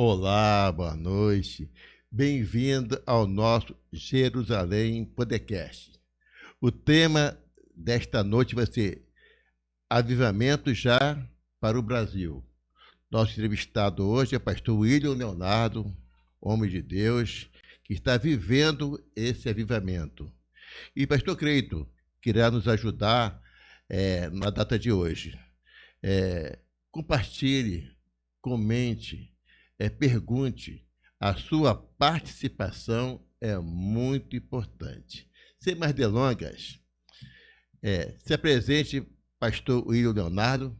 Olá, boa noite. Bem-vindo ao nosso Jerusalém Podcast. O tema desta noite vai ser Avivamento já para o Brasil. Nosso entrevistado hoje é pastor William Leonardo, homem de Deus, que está vivendo esse avivamento. E pastor Creito, que irá nos ajudar na data de hoje. Compartilhe, comente, pergunte. A sua participação é muito importante. Sem mais delongas, se apresente, pastor William Leonardo,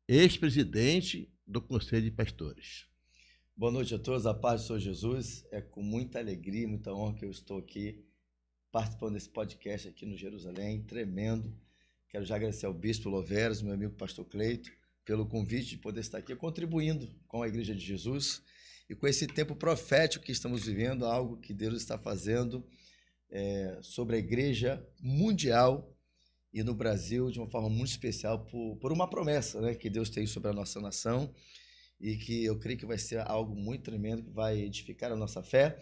ex-presidente do Conselho de Pastores. Boa noite a todos, a paz do Senhor Jesus. É com muita alegria, muita honra que eu estou aqui participando desse podcast aqui no Jerusalém, tremendo. Quero já agradecer ao Bispo Loveros, meu amigo pastor Cleito, pelo convite de poder estar aqui contribuindo com a Igreja de Jesus e com esse tempo profético que estamos vivendo, algo que Deus está fazendo sobre a Igreja mundial e no Brasil de uma forma muito especial por uma promessa, né, que Deus tem sobre a nossa nação e que eu creio que vai ser algo muito tremendo, que vai edificar a nossa fé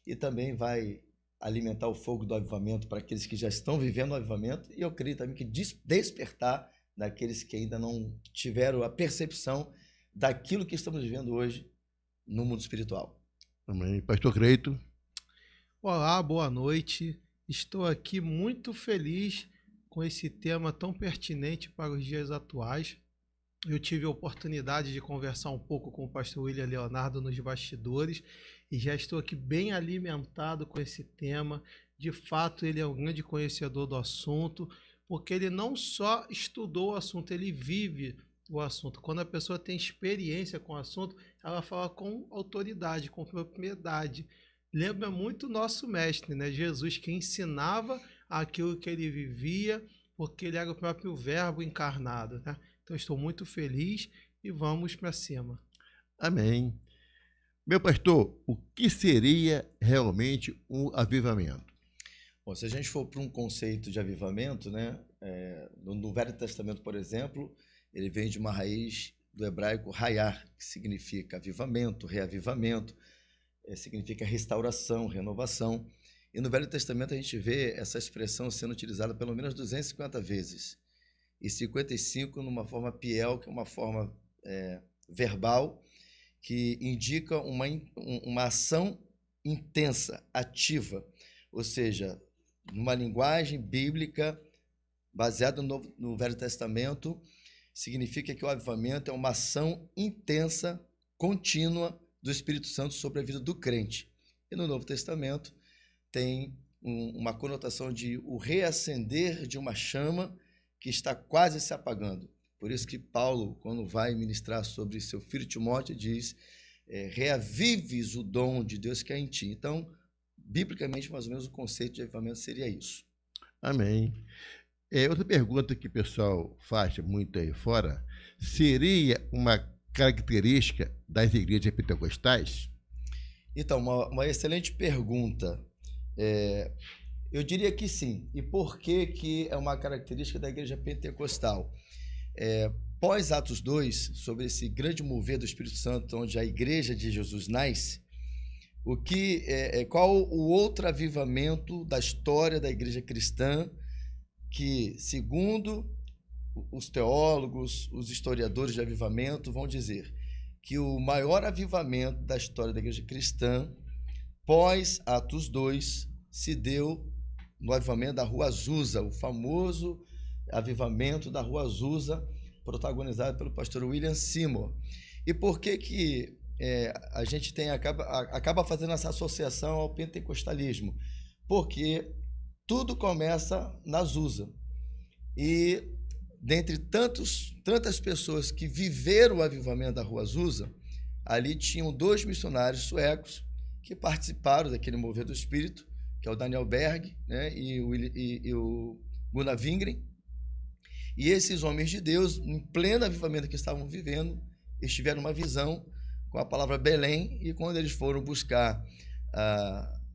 e também vai alimentar o fogo do avivamento para aqueles que já estão vivendo o avivamento e eu creio também que despertar daqueles que ainda não tiveram a percepção daquilo que estamos vivendo hoje no mundo espiritual. Amém. Pastor Creito. Olá, boa noite. Estou aqui muito feliz com esse tema tão pertinente para os dias atuais. Eu tive a oportunidade de conversar um pouco com o pastor William Leonardo nos bastidores e já estou aqui bem alimentado com esse tema. De fato, ele é um grande conhecedor do assunto, porque ele não só estudou o assunto, ele vive o assunto. Quando a pessoa tem experiência com o assunto, ela fala com autoridade, com propriedade. Lembra muito o nosso mestre, né? Jesus, que ensinava aquilo que ele vivia, porque ele era o próprio verbo encarnado, né? Então, estou muito feliz e vamos para cima. Amém. Meu pastor, o que seria realmente um avivamento? Bom, se a gente for para um conceito de avivamento, né, no Velho Testamento, por exemplo, ele vem de uma raiz do hebraico rayar, que significa avivamento, reavivamento, significa restauração, renovação. E no Velho Testamento a gente vê essa expressão sendo utilizada pelo menos 250 vezes. E 55 numa forma piel, que é uma forma verbal, que indica uma ação intensa, ativa, ou seja, numa linguagem bíblica baseada no Velho Testamento, significa que o avivamento é uma ação intensa, contínua do Espírito Santo sobre a vida do crente. E no Novo Testamento tem uma conotação de o reacender de uma chama que está quase se apagando. Por isso que Paulo, quando vai ministrar sobre seu filho Timóteo, diz, reavives o dom de Deus que é em ti. Então, biblicamente, mais ou menos, o conceito de avivamento seria isso. Amém. Outra pergunta que o pessoal faz muito aí fora, seria uma característica das igrejas pentecostais? Então, uma excelente pergunta. Eu diria que sim. E por que é uma característica da igreja pentecostal? Pós Atos 2, sobre esse grande mover do Espírito Santo, onde a igreja de Jesus nasce, qual o outro avivamento da história da igreja cristã que, segundo os teólogos, os historiadores de avivamento, vão dizer que o maior avivamento da história da igreja cristã, pós Atos 2, se deu no avivamento da Rua Azusa, o famoso avivamento da Rua Azusa, protagonizado pelo pastor William Seymour. E por que a gente acaba fazendo essa associação ao pentecostalismo? Porque tudo começa na Azusa. E dentre tantas pessoas que viveram o avivamento da Rua Azusa, ali tinham 2 missionários suecos que participaram daquele mover do Espírito, que é o Daniel Berg, né, e o Gunnar Wingren. E esses homens de Deus, em pleno avivamento que estavam vivendo, eles tiveram uma visão com a palavra Belém, e quando eles foram buscar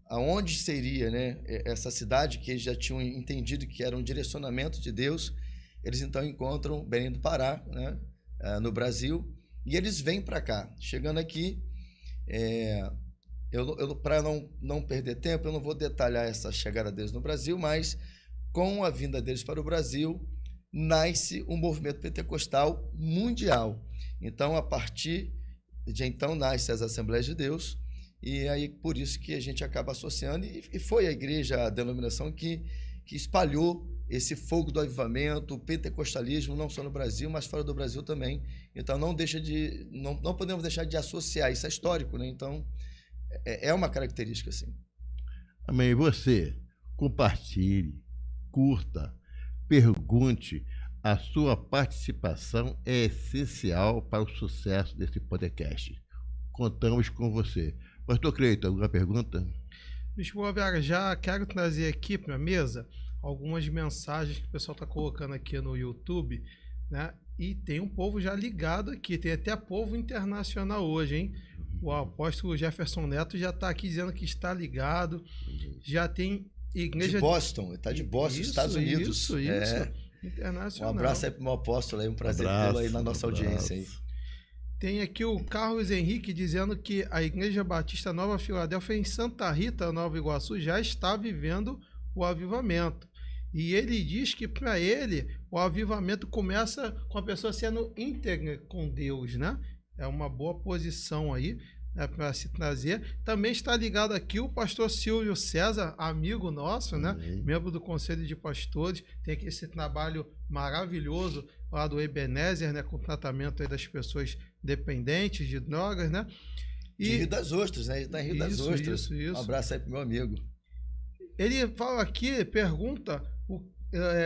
aonde seria, né, essa cidade, que eles já tinham entendido que era um direcionamento de Deus, eles então encontram Belém do Pará, né, no Brasil, E eles vêm para cá. Chegando aqui, para não perder tempo, eu não vou detalhar essa chegada deles no Brasil, mas com a vinda deles para o Brasil, nasce um movimento pentecostal mundial. Então, a partir de então, nascem as Assembleias de Deus, e aí por isso que a gente acaba associando, e foi a igreja, a denominação que espalhou esse fogo do avivamento, o pentecostalismo, não só no Brasil, mas fora do Brasil também. Então, não podemos deixar de associar, isso é histórico, né? Então, é uma característica, assim. Amém. E você, compartilhe, curta, pergunte. A sua participação é essencial para o sucesso desse podcast. Contamos com você. Pastor Cleiton, alguma pergunta? Bispo Boaviaga, já quero trazer aqui para a mesa algumas mensagens que o pessoal está colocando aqui no YouTube, né? E tem um povo já ligado aqui, tem até povo internacional hoje, hein? O apóstolo Jefferson Neto já está aqui dizendo que está ligado. Já tem igreja... De Boston, está de Boston, isso, Estados Unidos. Isso. Internacional. Um abraço aí para o meu apóstolo, aí, um prazer tê-lo aí na nossa audiência. Aí. Tem aqui o Carlos Henrique dizendo que a Igreja Batista Nova Filadélfia em Santa Rita, Nova Iguaçu, já está vivendo o avivamento. E ele diz que para ele o avivamento começa com a pessoa sendo íntegra com Deus, né? É uma boa posição aí, né, para se trazer. Também está ligado aqui o pastor Silvio César, amigo nosso, né? Membro do Conselho de Pastores. Tem aqui esse trabalho maravilhoso lá do Ebenezer, né? Com o tratamento aí das pessoas dependentes de drogas, né? E de Rio das Ostras, né? Ele está em Rio das Ostras. Isso. Um abraço aí pro meu amigo. Ele fala aqui, pergunta,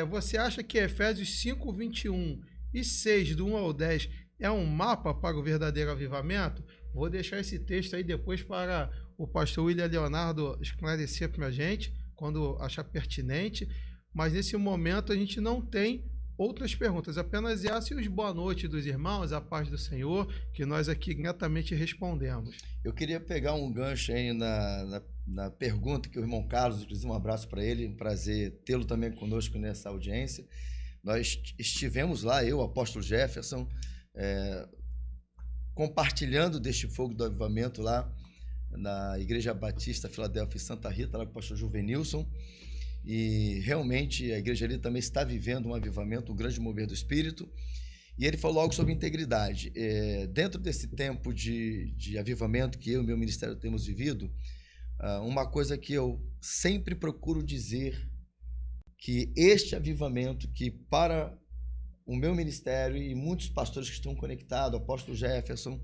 você acha que Efésios 5, 21 e 6, do 1 ao 10, é um mapa para o verdadeiro avivamento? Vou deixar esse texto aí depois para o pastor William Leonardo esclarecer para a gente, quando achar pertinente. Mas nesse momento a gente não tem outras perguntas, apenas essa e os boa noite dos irmãos, a paz do Senhor, que nós aqui gratamente respondemos. Eu queria pegar um gancho aí na pergunta que o irmão Carlos, inclusive um abraço para ele, um prazer tê-lo também conosco nessa audiência. Nós estivemos lá, eu, o apóstolo Jefferson, compartilhando deste fogo do avivamento lá na Igreja Batista Filadélfia e Santa Rita, lá com o pastor Juvenilson, e realmente a igreja ali também está vivendo um avivamento, um grande mover do Espírito, e ele falou algo sobre integridade. Dentro desse tempo de avivamento que eu e meu ministério temos vivido, uma coisa que eu sempre procuro dizer, que este avivamento, que para o meu ministério e muitos pastores que estão conectados, o apóstolo Jefferson,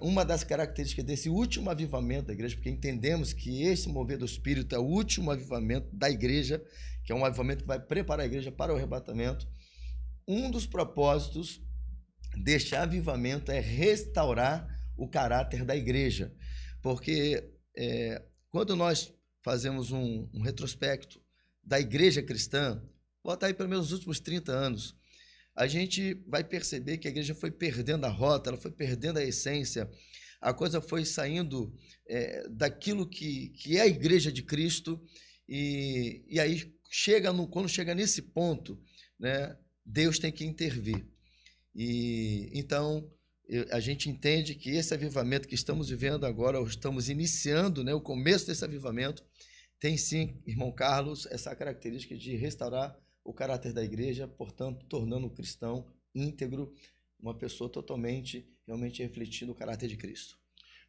uma das características desse último avivamento da igreja, porque entendemos que esse mover do Espírito é o último avivamento da igreja, que é um avivamento que vai preparar a igreja para o arrebatamento. Um dos propósitos deste avivamento é restaurar o caráter da igreja, porque quando nós fazemos um retrospecto da igreja cristã, bota aí pelo menos os últimos 30 anos, a gente vai perceber que a igreja foi perdendo a rota, ela foi perdendo a essência, a coisa foi saindo daquilo que é a igreja de Cristo, e aí quando chega nesse ponto, né, Deus tem que intervir. E então a gente entende que esse avivamento que estamos vivendo agora, estamos iniciando, né, o começo desse avivamento, tem sim, irmão Carlos, essa característica de restaurar o caráter da igreja, portanto, tornando o cristão íntegro, uma pessoa totalmente, realmente refletindo o caráter de Cristo.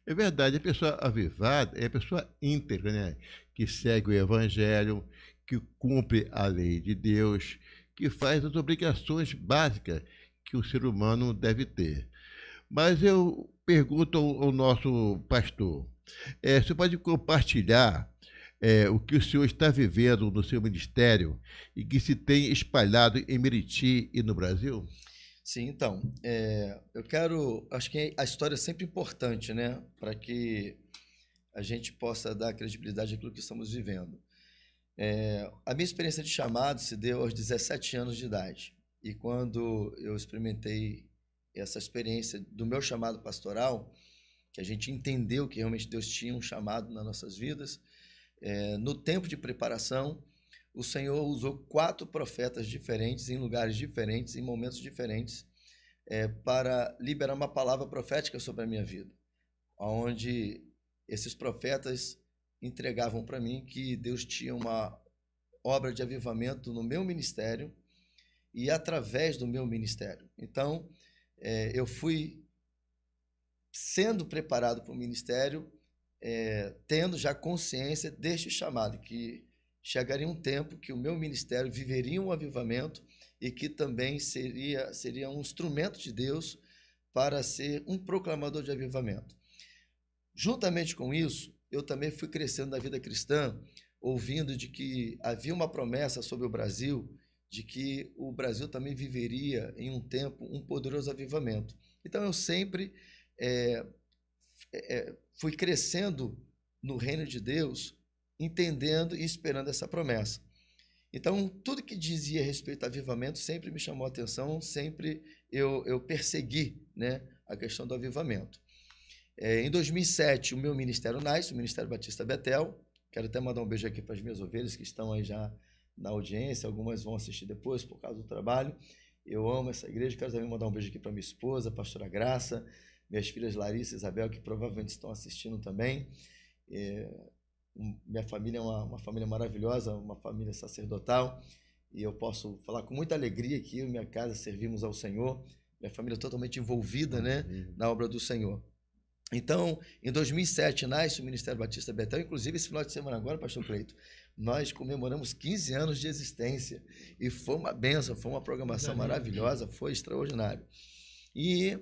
É verdade, a pessoa avivada é a pessoa íntegra, né? Que segue o evangelho, que cumpre a lei de Deus, que faz as obrigações básicas que o ser humano deve ter. Mas eu pergunto ao nosso pastor, você pode compartilhar o que o senhor está vivendo no seu ministério e que se tem espalhado em Meriti e no Brasil? Sim, então, acho que a história é sempre importante, né, para que a gente possa dar credibilidade àquilo que estamos vivendo. A minha experiência de chamado se deu aos 17 anos de idade, e quando eu experimentei essa experiência do meu chamado pastoral, que a gente entendeu que realmente Deus tinha um chamado nas nossas vidas, no tempo de preparação, o Senhor usou 4 profetas diferentes, em lugares diferentes, em momentos diferentes, para liberar uma palavra profética sobre a minha vida, onde esses profetas entregavam para mim que Deus tinha uma obra de avivamento no meu ministério e através do meu ministério. Então, eu fui sendo preparado para o ministério, tendo já consciência deste chamado, que chegaria um tempo que o meu ministério viveria um avivamento e que também seria um instrumento de Deus para ser um proclamador de avivamento. Juntamente com isso, eu também fui crescendo na vida cristã, ouvindo de que havia uma promessa sobre o Brasil, de que o Brasil também viveria em um tempo um poderoso avivamento. Então eu sempre fui crescendo no reino de Deus, entendendo e esperando essa promessa. Então, tudo que dizia respeito a avivamento sempre me chamou a atenção, sempre eu persegui, né, a questão do avivamento. Em 2007, o meu ministério nasce, o Ministério Batista Betel. Quero até mandar um beijo aqui para as minhas ovelhas que estão aí já na audiência, algumas vão assistir depois por causa do trabalho. Eu amo essa igreja, quero também mandar um beijo aqui para minha esposa, a pastora Graça, minhas filhas Larissa e Isabel, que provavelmente estão assistindo também. Minha família é uma família maravilhosa, uma família sacerdotal, e eu posso falar com muita alegria que eu e minha casa servimos ao Senhor, minha família é totalmente envolvida, né, na obra do Senhor. Então, em 2007, nasce o Ministério Batista Betel. Inclusive, esse final de semana agora, pastor Cleito, nós comemoramos 15 anos de existência, e foi uma bênção, foi uma programação maravilhosa, foi extraordinário. E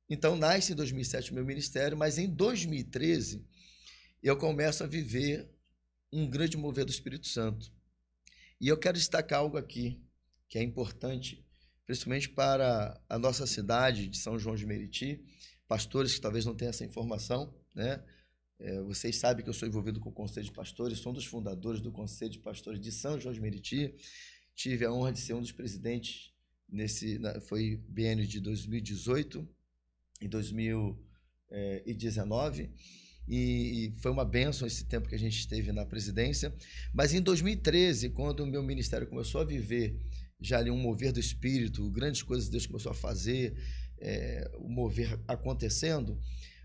então nasce em 2007 o meu ministério, mas em 2013 eu começo a viver um grande mover do Espírito Santo. E eu quero destacar algo aqui que é importante, principalmente para a nossa cidade de São João de Meriti. Pastores que talvez não tenham essa informação, né? Vocês sabem que eu sou envolvido com o Conselho de Pastores, sou um dos fundadores do Conselho de Pastores de São João de Meriti. Tive a honra de ser um dos presidentes foi biênio de 2018 e 2019, e foi uma bênção esse tempo que a gente esteve na presidência. Mas em 2013, quando o meu ministério começou a viver já ali um mover do Espírito, grandes coisas Deus começou a fazer, o mover acontecendo,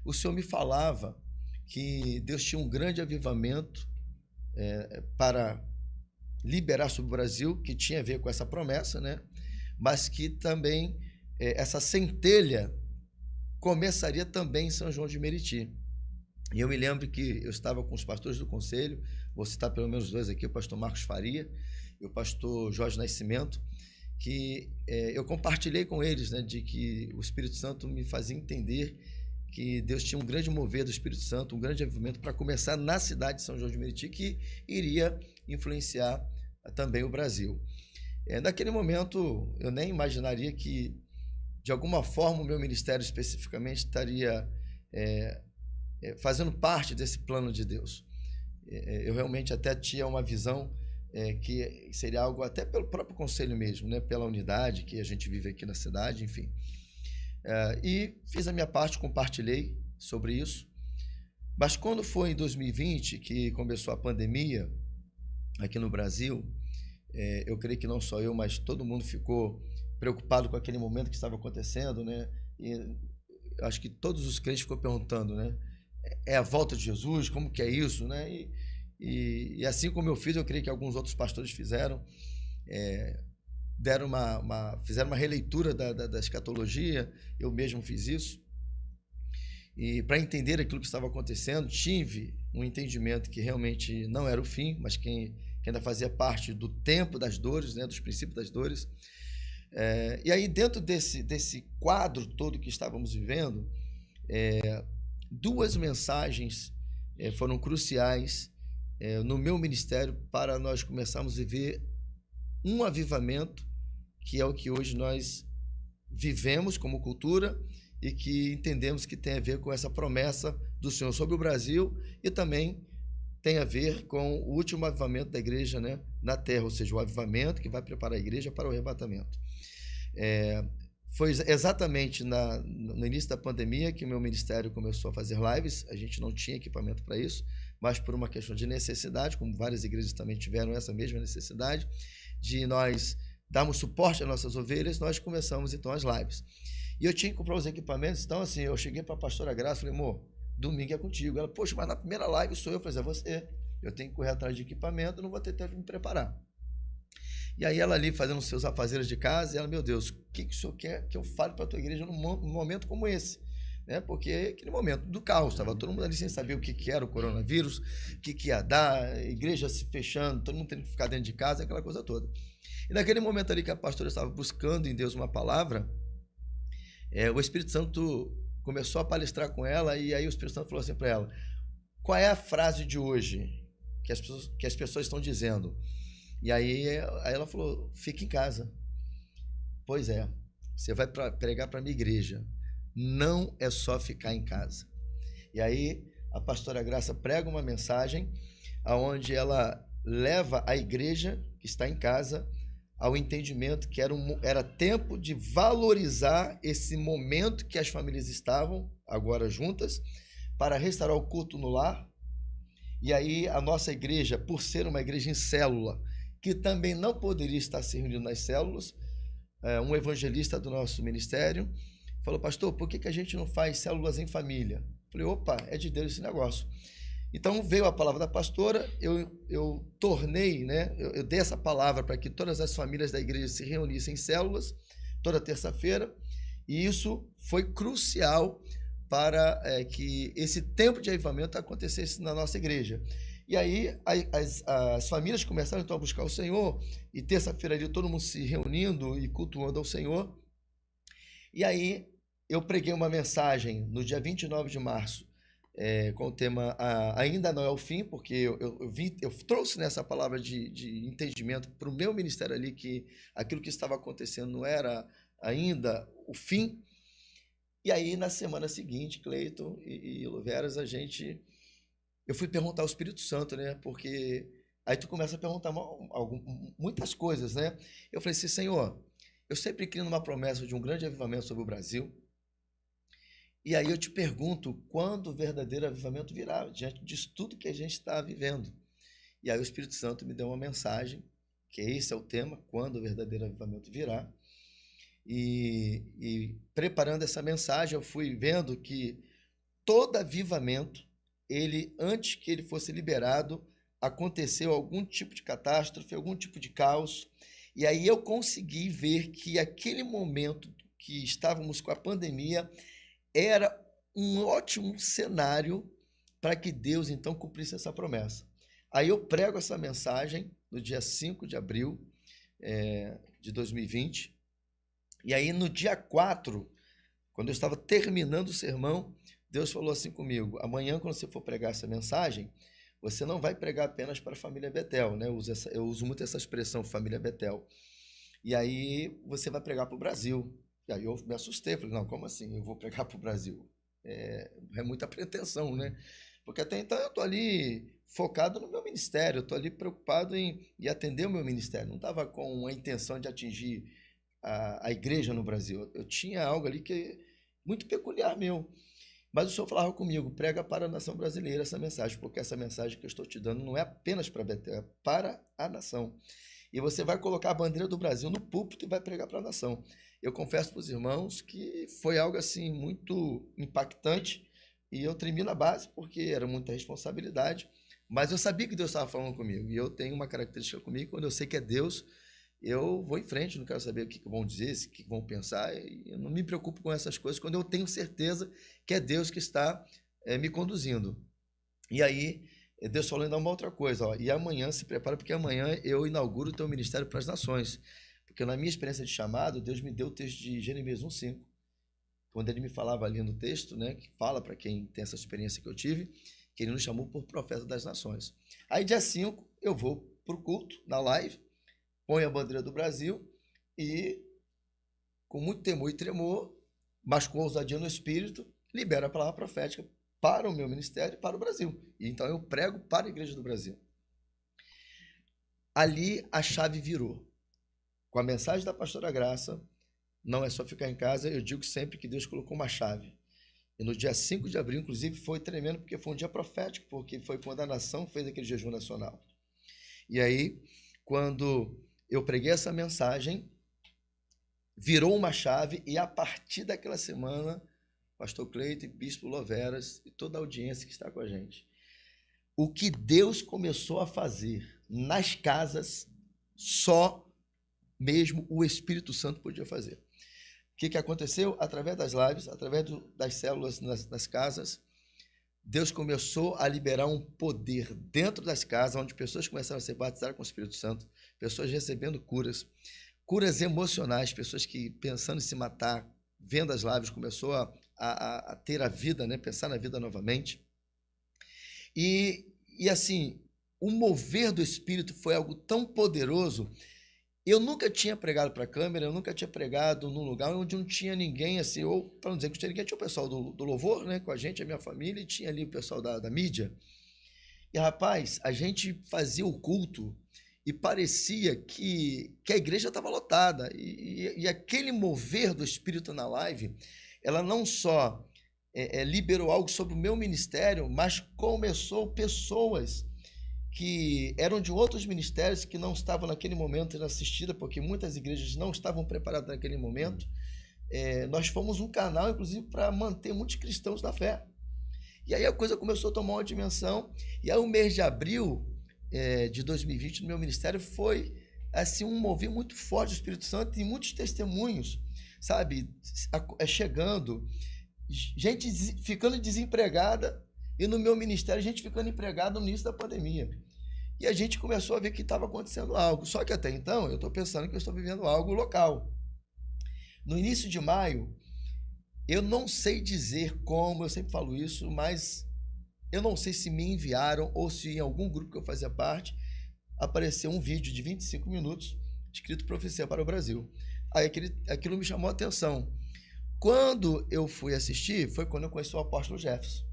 o Senhor me falava que Deus tinha um grande avivamento para liberar sobre o Brasil, que tinha a ver com essa promessa, né? Mas que também essa centelha começaria também em São João de Meriti. E eu me lembro que eu estava com os pastores do conselho, vou citar pelo menos dois aqui, o pastor Marcos Faria e o pastor Jorge Nascimento, que eu compartilhei com eles, né, de que o Espírito Santo me fazia entender que Deus tinha um grande mover do Espírito Santo, um grande avivamento para começar na cidade de São João de Meriti, que iria influenciar também o Brasil. Naquele momento, eu nem imaginaria que, de alguma forma, o meu ministério especificamente estaria fazendo parte desse plano de Deus. Eu realmente até tinha uma visão que seria algo até pelo próprio conselho mesmo, né? Pela unidade que a gente vive aqui na cidade, enfim. E fiz a minha parte, compartilhei sobre isso. Mas quando foi em 2020 que começou a pandemia aqui no Brasil, eu creio que não só eu, mas todo mundo ficou preocupado com aquele momento que estava acontecendo, né? E acho que todos os crentes ficam perguntando, né? É a volta de Jesus? Como que é isso, né? E assim como eu fiz, eu creio que alguns outros pastores fizeram, fizeram uma releitura da escatologia. Eu mesmo fiz isso. E para entender aquilo que estava acontecendo, tive um entendimento que realmente não era o fim, mas que ainda fazia parte do tempo das dores, né? Dos princípios das dores. E aí, dentro desse quadro todo que estávamos vivendo, duas mensagens foram cruciais no meu ministério para nós começarmos a viver um avivamento, que é o que hoje nós vivemos como cultura e que entendemos que tem a ver com essa promessa do Senhor sobre o Brasil e também tem a ver com o último avivamento da igreja, né, na terra, ou seja, o avivamento que vai preparar a igreja para o arrebatamento. Foi exatamente no início da pandemia que o meu ministério começou a fazer lives. A gente não tinha equipamento para isso, mas por uma questão de necessidade, como várias igrejas também tiveram essa mesma necessidade, de nós darmos suporte às nossas ovelhas, nós começamos então as lives. E eu tinha que comprar os equipamentos, então assim, eu cheguei para a pastora Graça, falei, amor, domingo é contigo. Ela, poxa, mas na primeira live sou eu. Eu falei, é você. Eu tenho que correr atrás de equipamento, não vou ter tempo de me preparar. E aí ela ali fazendo os seus afazeres de casa, e ela, meu Deus, o que o senhor quer que eu fale para a tua igreja num momento como esse? Né? Porque aquele momento do caos, estava todo mundo ali sem saber o que era o coronavírus, o que ia dar, a igreja se fechando, todo mundo tendo que ficar dentro de casa, aquela coisa toda. E naquele momento ali que a pastora estava buscando em Deus uma palavra, o Espírito Santo começou a palestrar com ela, e aí o Espírito Santo falou assim para ela, qual é a frase de hoje que as pessoas estão dizendo? E aí ela falou, fica em casa. Pois é, você vai pregar para a minha igreja. Não é só ficar em casa. E aí a pastora Graça prega uma mensagem onde ela leva a igreja que está em casa ao entendimento que era tempo de valorizar esse momento que as famílias estavam agora juntas para restaurar o culto no lar. E aí a nossa igreja, por ser uma igreja em célula, que também não poderia estar se reunindo nas células, um evangelista do nosso ministério falou, pastor, por que a gente não faz células em família? Falei, opa, é de Deus esse negócio. Então veio a palavra da pastora, eu tornei, né, eu dei essa palavra para que todas as famílias da igreja se reunissem em células, toda terça-feira, e isso foi crucial para que esse tempo de avivamento acontecesse na nossa igreja. E aí as famílias começaram então a buscar o Senhor, e terça-feira ali todo mundo se reunindo e cultuando ao Senhor. E aí eu preguei uma mensagem no dia 29 de março, com o tema Ainda Não é o Fim, porque eu trouxe nessa palavra de entendimento para o meu ministério ali que aquilo que estava acontecendo não era ainda o fim. E aí na semana seguinte, Cleiton e Luveras, eu fui perguntar ao Espírito Santo, né? Porque aí tu começa a perguntar muitas coisas, né? Eu falei assim, Senhor, eu sempre criei numa promessa de um grande avivamento sobre o Brasil. E aí eu te pergunto, quando o verdadeiro avivamento virá, diante disso tudo que a gente está vivendo? E aí o Espírito Santo me deu uma mensagem, que esse é o tema, quando o verdadeiro avivamento virá. E preparando essa mensagem, eu fui vendo que todo avivamento, antes que ele fosse liberado, aconteceu algum tipo de catástrofe, algum tipo de caos. E aí eu consegui ver que aquele momento que estávamos com a pandemia era um ótimo cenário para que Deus então cumprisse essa promessa. Aí eu prego essa mensagem no dia 5 de abril de 2020. E aí no dia 4, quando eu estava terminando o sermão, Deus falou assim comigo, amanhã quando você for pregar essa mensagem, você não vai pregar apenas para a família Betel, né? Eu uso muito essa expressão, família Betel. E aí você vai pregar para o Brasil. E aí eu me assustei, falei, não, como assim eu vou pregar para o Brasil? É muita pretensão, né? Porque até então eu estou ali focado no meu ministério, eu estou ali preocupado em atender o meu ministério, não estava com a intenção de atingir a igreja no Brasil. Eu tinha algo ali que é muito peculiar meu. Mas o Senhor falava comigo, prega para a nação brasileira essa mensagem, porque essa mensagem que eu estou te dando não é apenas para Betel, é para a nação. E você vai colocar a bandeira do Brasil no púlpito e vai pregar para a nação. Eu confesso para os irmãos que foi algo assim muito impactante e eu tremi na base porque era muita responsabilidade, mas eu sabia que Deus estava falando comigo e eu tenho uma característica comigo, quando eu sei que é Deus, eu vou em frente, não quero saber o que vão dizer, o que vão pensar, eu não me preocupo com essas coisas quando eu tenho certeza que é Deus que está me conduzindo. E aí Deus falou ainda uma outra coisa, ó, e amanhã se prepara, porque amanhã eu inauguro o teu ministério para as nações. Porque na minha experiência de chamado, Deus me deu o texto de Jeremias 1,5, quando ele me falava ali no texto, né, que fala para quem tem essa experiência que eu tive, que ele nos chamou por profeta das nações. Aí dia 5 eu vou para o culto, na live, ponho a bandeira do Brasil e, com muito temor e tremor, mas com ousadia no espírito, libero a palavra profética para o meu ministério e para o Brasil. E então eu prego para a igreja do Brasil. Ali a chave virou. Com a mensagem da pastora Graça, não é só ficar em casa, eu digo sempre que Deus colocou uma chave. E no dia 5 de abril, inclusive, foi tremendo, porque foi um dia profético, porque foi quando a nação fez aquele jejum nacional. E aí, quando eu preguei essa mensagem, virou uma chave e a partir daquela semana, pastor Cleiton, bispo Loveras e toda a audiência que está com a gente, o que Deus começou a fazer nas casas, só mesmo o Espírito Santo podia fazer. O que aconteceu? Através das lives, através das células nas casas, Deus começou a liberar um poder dentro das casas, onde pessoas começaram a ser batizadas com o Espírito Santo, pessoas recebendo curas emocionais, pessoas que pensando em se matar, vendo as lives, começou a ter a vida, né? Pensar na vida novamente. E assim, o mover do Espírito foi algo tão poderoso. Eu nunca tinha pregado para a câmera, eu nunca tinha pregado num lugar onde não tinha ninguém, assim, ou para não dizer que não tinha ninguém, tinha o pessoal do louvor, né, com a gente, a minha família, e tinha ali o pessoal da mídia. E, rapaz, a gente fazia o culto e parecia que a igreja estava lotada. E aquele mover do Espírito na live, ela não só liberou algo sobre o meu ministério, mas começou pessoas que eram de outros ministérios que não estavam naquele momento sendo assistidas, porque muitas igrejas não estavam preparadas naquele momento. Nós fomos um canal, inclusive, para manter muitos cristãos na fé. E aí a coisa começou a tomar uma dimensão. E aí o mês de abril de 2020, no meu ministério, foi assim, um mover muito forte do Espírito Santo e muitos testemunhos, sabe, chegando, gente ficando desempregada, e no meu ministério, gente ficando empregada no início da pandemia. E a gente começou a ver que estava acontecendo algo. Só que até então, eu estou pensando que eu estou vivendo algo local. No início de maio, eu não sei dizer como, eu sempre falo isso, mas eu não sei se me enviaram ou se em algum grupo que eu fazia parte, apareceu um vídeo de 25 minutos escrito Profecia para o Brasil. Aí aquilo me chamou a atenção. Quando eu fui assistir, foi quando eu conheci o apóstolo Jefferson.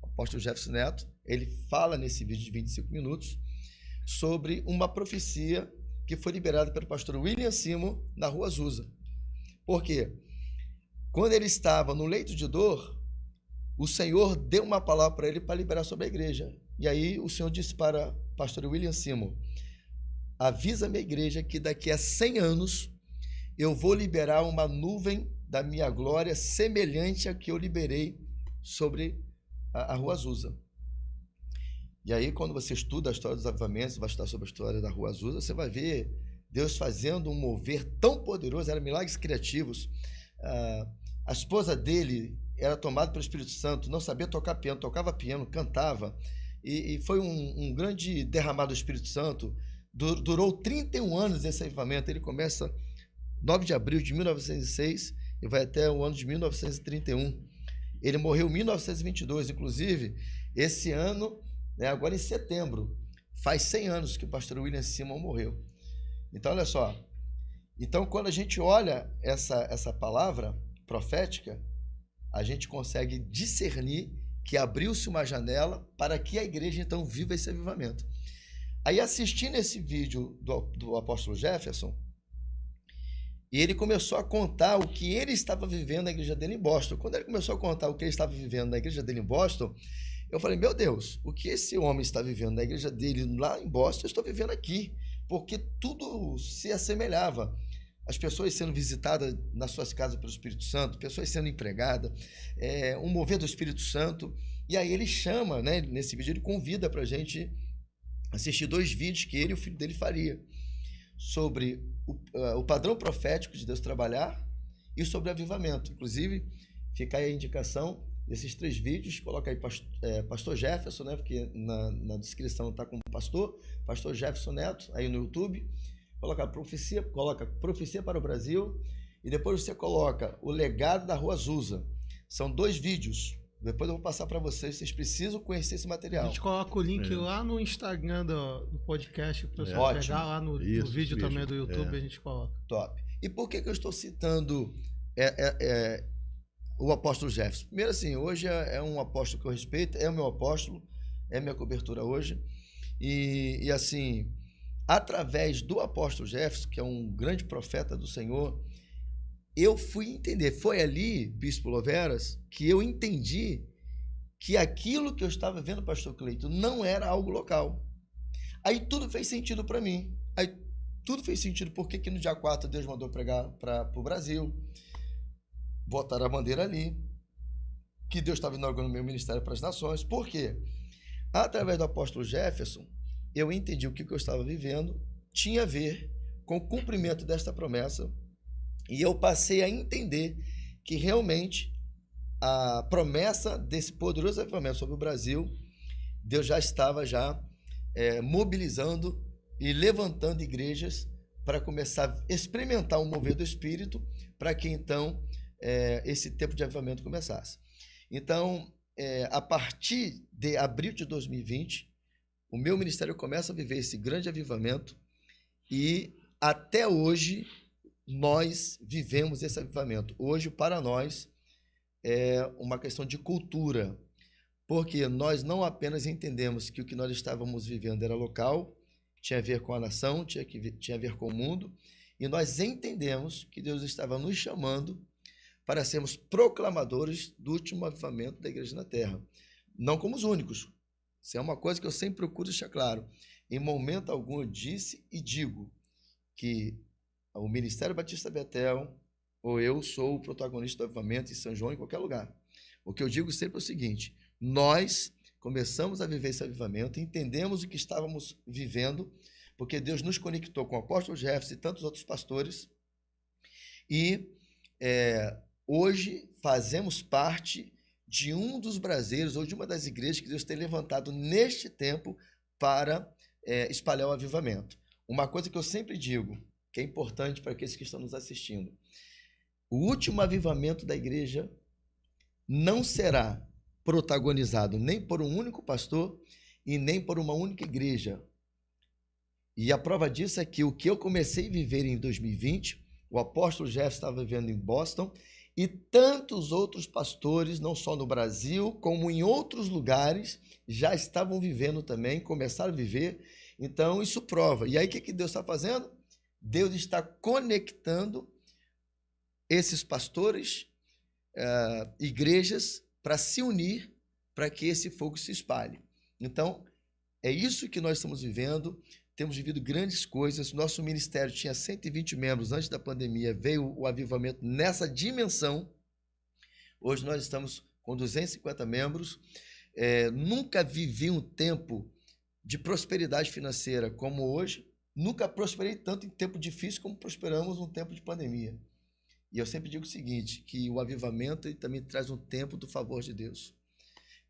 Apóstolo Jefferson Neto, ele fala nesse vídeo de 25 minutos sobre uma profecia que foi liberada pelo pastor William Simo na Rua Azusa. Por quê? Quando ele estava no leito de dor, o Senhor deu uma palavra para ele para liberar sobre a igreja. E aí o Senhor disse para o pastor William Simo: avisa a minha igreja que daqui a 100 anos eu vou liberar uma nuvem da minha glória semelhante à que eu liberei sobre a Rua Azusa. E aí, quando você estuda a história dos avivamentos, vai estudar sobre a história da Rua Azusa, você vai ver Deus fazendo um mover tão poderoso, eram milagres criativos. A esposa dele era tomada pelo Espírito Santo, não sabia tocar piano, tocava piano, cantava, e foi um grande derramado do Espírito Santo. Durou 31 anos esse avivamento. Ele começa 9 de abril de 1906 e vai até o ano de 1931. Ele morreu em 1922, inclusive, esse ano, né, agora em setembro, faz 100 anos que o pastor William Simo morreu. Então, olha só. Então, quando a gente olha essa palavra profética, a gente consegue discernir que abriu-se uma janela para que a igreja, então, viva esse avivamento. Aí, assistindo esse vídeo do apóstolo Jefferson, e ele começou a contar o que ele estava vivendo na igreja dele em Boston. Quando ele começou a contar o que ele estava vivendo na igreja dele em Boston, eu falei, meu Deus, o que esse homem está vivendo na igreja dele lá em Boston, eu estou vivendo aqui. Porque tudo se assemelhava. As pessoas sendo visitadas nas suas casas pelo Espírito Santo, pessoas sendo empregadas, um mover do Espírito Santo. E aí ele chama, né, nesse vídeo, ele convida para a gente assistir 2 vídeos que ele e o filho dele faria sobre o padrão profético de Deus trabalhar e sobre avivamento. Inclusive, fica aí a indicação desses 3 vídeos. Coloca aí pastor Jefferson, né, porque na descrição está como pastor Jefferson Neto, aí no YouTube. Coloca Profecia para o Brasil e depois você coloca o legado da Rua Azusa. São 2 vídeos. Depois eu vou passar para vocês precisam conhecer esse material. A gente coloca o link lá no Instagram do podcast para você pegar lá no vídeo também do YouTube, a gente coloca. Top. E por que eu estou citando o apóstolo Jefferson? Primeiro, assim, hoje é um apóstolo que eu respeito, é o meu apóstolo, é minha cobertura hoje. E assim, através do apóstolo Jefferson, que é um grande profeta do Senhor, eu fui entender. Foi ali, bispo Loveras, que eu entendi que aquilo que eu estava vendo, pastor Cleiton, não era algo local. Aí tudo fez sentido para mim. Aí tudo fez sentido. Por que no dia 4 Deus mandou pregar para o Brasil? Botaram a bandeira ali. Que Deus estava inaugurando o meu ministério para as nações. Por quê? Através do apóstolo Jefferson, eu entendi o que eu estava vivendo tinha a ver com o cumprimento desta promessa. E eu passei a entender que realmente a promessa desse poderoso avivamento sobre o Brasil, Deus já estava mobilizando e levantando igrejas para começar a experimentar o mover do Espírito, para que então esse tempo de avivamento começasse. Então, a partir de abril de 2020, o meu ministério começa a viver esse grande avivamento e até hoje nós vivemos esse avivamento. Hoje, para nós, é uma questão de cultura, porque nós não apenas entendemos que o que nós estávamos vivendo era local, tinha a ver com a nação, tinha a ver com o mundo, e nós entendemos que Deus estava nos chamando para sermos proclamadores do último avivamento da igreja na terra. Não como os únicos. Isso é uma coisa que eu sempre procuro deixar claro. Em momento algum eu disse e digo que o Ministério Batista Betel ou eu sou o protagonista do avivamento em São João, em qualquer lugar. O que eu digo sempre é o seguinte: nós começamos a viver esse avivamento, entendemos o que estávamos vivendo, porque Deus nos conectou com o apóstolo Jefferson e tantos outros pastores, e hoje fazemos parte de um dos braseiros ou de uma das igrejas que Deus tem levantado neste tempo para espalhar o avivamento. Uma coisa que eu sempre digo, que é importante para aqueles que estão nos assistindo: o último avivamento da igreja não será protagonizado nem por um único pastor e nem por uma única igreja. E a prova disso é que o que eu comecei a viver em 2020, o apóstolo Jefferson estava vivendo em Boston, e tantos outros pastores, não só no Brasil, como em outros lugares, já estavam vivendo também, começaram a viver. Então, isso prova. E aí, o que Deus está fazendo? Deus está conectando esses pastores, igrejas, para se unir, para que esse fogo se espalhe. Então, é isso que nós estamos vivendo. Temos vivido grandes coisas. Nosso ministério tinha 120 membros antes da pandemia, veio o avivamento nessa dimensão. Hoje nós estamos com 250 membros. Nunca vivi um tempo de prosperidade financeira como hoje. Nunca prosperei tanto em tempo difícil como prosperamos num tempo de pandemia. E eu sempre digo o seguinte, que o avivamento ele também traz um tempo do favor de Deus.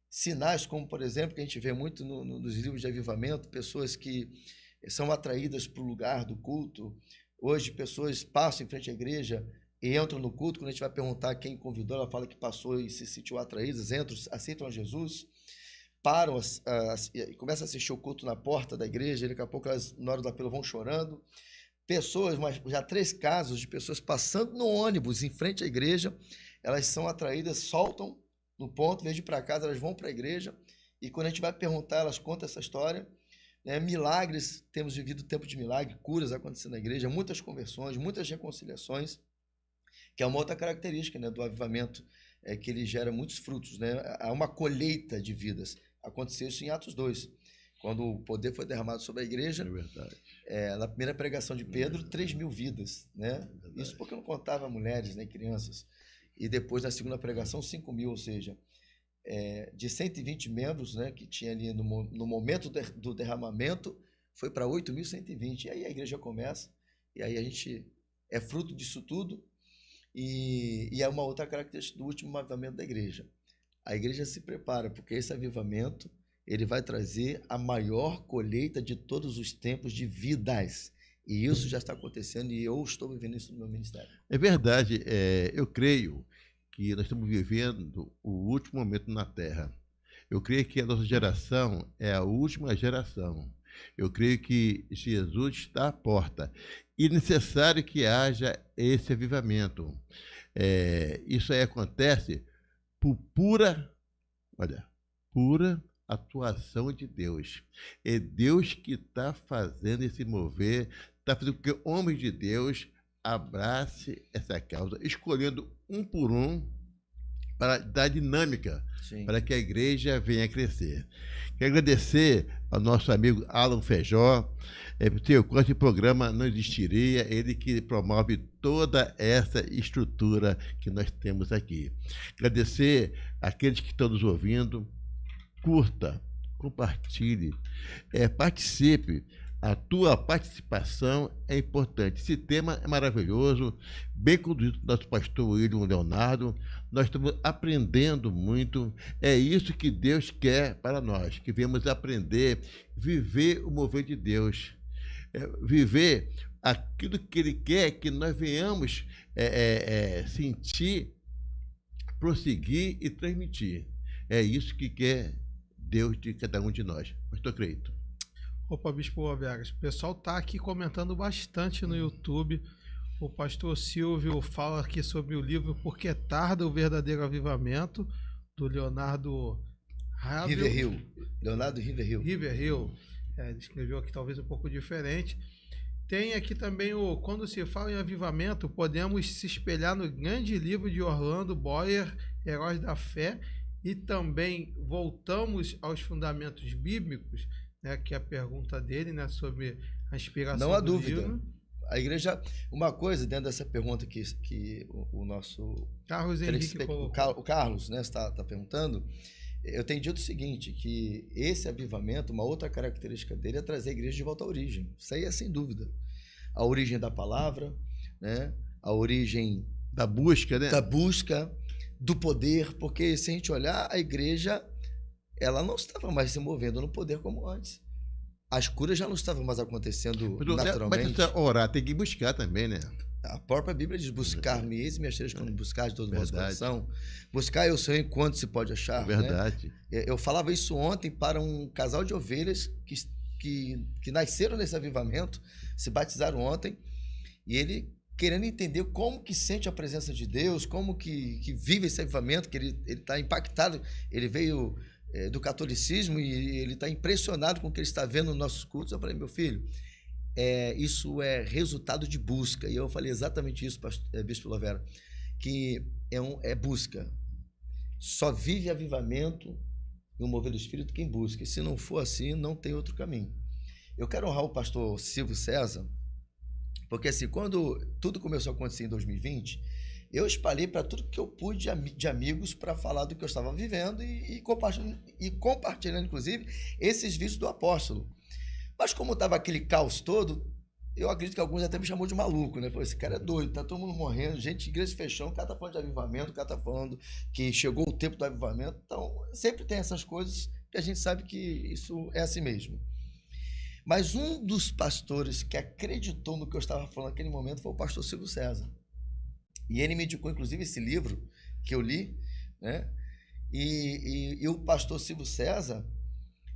Sinais como, por exemplo, que a gente vê muito nos livros de avivamento, pessoas que são atraídas para o lugar do culto. Hoje, pessoas passam em frente à igreja e entram no culto. Quando a gente vai perguntar quem convidou, ela fala que passou e se sentiu atraídas, entram, aceitam a Jesus, param e começam a assistir o culto na porta da igreja, e daqui a pouco elas, na hora do apelo, vão chorando. Pessoas, já 3 casos de pessoas passando no ônibus em frente à igreja, elas são atraídas, soltam no ponto, em vez de ir para casa, elas vão para a igreja, e quando a gente vai perguntar, elas contam essa história. Milagres, temos vivido tempo de milagre, curas acontecendo na igreja, muitas conversões, muitas reconciliações, que é uma outra característica, do avivamento, que ele gera muitos frutos, Há uma colheita de vidas. Aconteceu isso em Atos 2, quando o poder foi derramado sobre a igreja. É verdade. Na primeira pregação de Pedro, 3.000 vidas, Isso porque não contava mulheres, crianças. E depois, na segunda pregação, 5.000, ou seja, de 120 membros, que tinha ali no momento do derramamento, foi para 8.120. E aí a igreja começa, e aí a gente é fruto disso tudo, e é uma outra característica do último avivamento da igreja. A igreja se prepara, porque esse avivamento ele vai trazer a maior colheita de todos os tempos de vidas. E isso já está acontecendo e eu estou vivendo isso no meu ministério. É verdade. Eu creio que nós estamos vivendo o último momento na Terra. Eu creio que a nossa geração é a última geração. Eu creio que Jesus está à porta. E é necessário que haja esse avivamento. Isso aí acontece por pura atuação de Deus. É Deus que está fazendo esse mover, está fazendo com que homens de Deus abrace essa causa, escolhendo um por um para dar dinâmica, Sim. para que a igreja venha a crescer. Quero agradecer ao nosso amigo Alan Feijó, sem esse programa não existiria, ele que promove toda essa estrutura que nós temos aqui. Agradecer àqueles que estão nos ouvindo, curta, compartilhe, participe. A tua participação é importante. Esse tema é maravilhoso, bem conduzido do nosso pastor William Leonardo. Nós estamos aprendendo muito. É isso que Deus quer para nós, que venhamos aprender, viver o mover de Deus, viver aquilo que Ele quer que nós venhamos sentir, prosseguir e transmitir. É isso que quer Deus de cada um de nós. Pastor Cleito. Opa, Bispo Vegas, o pessoal tá aqui comentando bastante no YouTube. O pastor Silvio fala aqui sobre o livro Por que Tarda o Verdadeiro Avivamento, do Leonardo Riverhill. Leonardo Riverhill. Riverhill. Ele escreveu aqui talvez um pouco diferente. Tem aqui também o Quando se fala em avivamento, podemos se espelhar no grande livro de Orlando Boyer, Heróis da Fé, e também voltamos aos fundamentos bíblicos, né, que é a pergunta dele, né, sobre a inspiração. Não há do dúvida. livro. A igreja, uma coisa dentro dessa pergunta que o nosso Carlos Henrique colocou. o Carlos, né, está perguntando, eu tenho dito o seguinte, que esse avivamento, uma outra característica dele é trazer a igreja de volta à origem. Isso aí é sem dúvida. A origem da palavra, né, a origem da busca, né? Da busca, do poder, porque se a gente olhar, a igreja, ela não estava mais se movendo no poder como antes. As curas já não estavam mais acontecendo naturalmente. Mas orar tem que buscar também, né? A própria Bíblia diz, buscar-me, eis me achareis quando buscar de todo o vosso coração. Buscar o Senhor enquanto se pode achar. Verdade. Né? Eu falava isso ontem para um casal de ovelhas que nasceram nesse avivamento, se batizaram ontem, e ele querendo entender como que sente a presença de Deus, como que vive esse avivamento, que ele está impactado, ele veio do catolicismo e ele está impressionado com o que ele está vendo nos nossos cultos. Eu falei, meu filho, isso é resultado de busca. E eu falei exatamente isso, Bispo Lovera, que é busca. Só vive avivamento e o mover do Espírito quem busca. E se não for assim, não tem outro caminho. Eu quero honrar o pastor Silvio César, porque assim, quando tudo começou a acontecer em 2020, eu espalhei para tudo que eu pude de amigos para falar do que eu estava vivendo e compartilhando, inclusive, esses vídeos do apóstolo. Mas como estava aquele caos todo, eu acredito que alguns até me chamou de maluco, né? Pô, esse cara é doido, tá todo mundo morrendo, gente, igreja fechando, o cara tá falando de avivamento, o cara tá falando que chegou o tempo do avivamento. Então, sempre tem essas coisas que a gente sabe que isso é assim mesmo. Mas um dos pastores que acreditou no que eu estava falando naquele momento foi o pastor Silvio César. E ele me indicou, inclusive, esse livro que eu li, né? E o pastor Silvio César,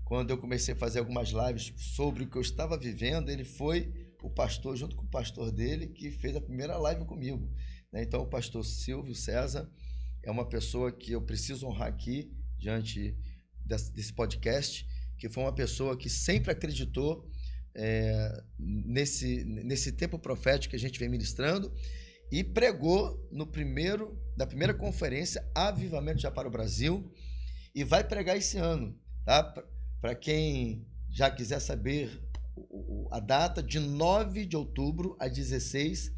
quando eu comecei a fazer algumas lives sobre o que eu estava vivendo, ele foi o pastor, junto com o pastor dele, que fez a primeira live comigo, né? Então, o pastor Silvio César é uma pessoa que eu preciso honrar aqui, diante desse podcast, que foi uma pessoa que sempre acreditou nesse tempo profético que a gente vem ministrando, e pregou na primeira conferência Avivamento já para o Brasil, e vai pregar esse ano, tá? Para quem já quiser saber a data, de 9 de outubro a 16,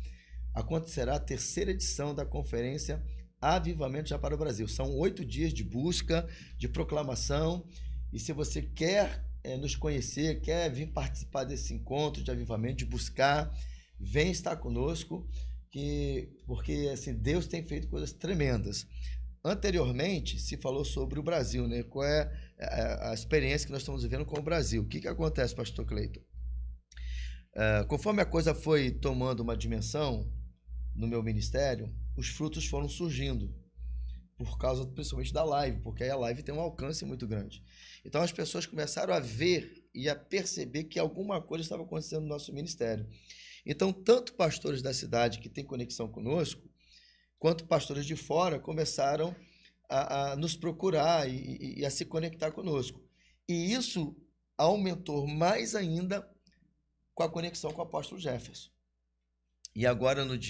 acontecerá a terceira edição da conferência Avivamento já para o Brasil. São 8 dias de busca, de proclamação, e se você quer nos conhecer, quer vir participar desse encontro de avivamento, de buscar, vem estar conosco, porque assim, Deus tem feito coisas tremendas. Anteriormente, se falou sobre o Brasil, né? Qual é a experiência que nós estamos vivendo com o Brasil? O que acontece, pastor Cleiton? Conforme a coisa foi tomando uma dimensão no meu ministério, os frutos foram surgindo, por causa principalmente da live, porque aí a live tem um alcance muito grande. Então as pessoas começaram a ver e a perceber que alguma coisa estava acontecendo no nosso ministério. Então, tanto pastores da cidade que têm conexão conosco, quanto pastores de fora começaram a nos procurar e a se conectar conosco. E isso aumentou mais ainda com a conexão com o apóstolo Jefferson. E agora, no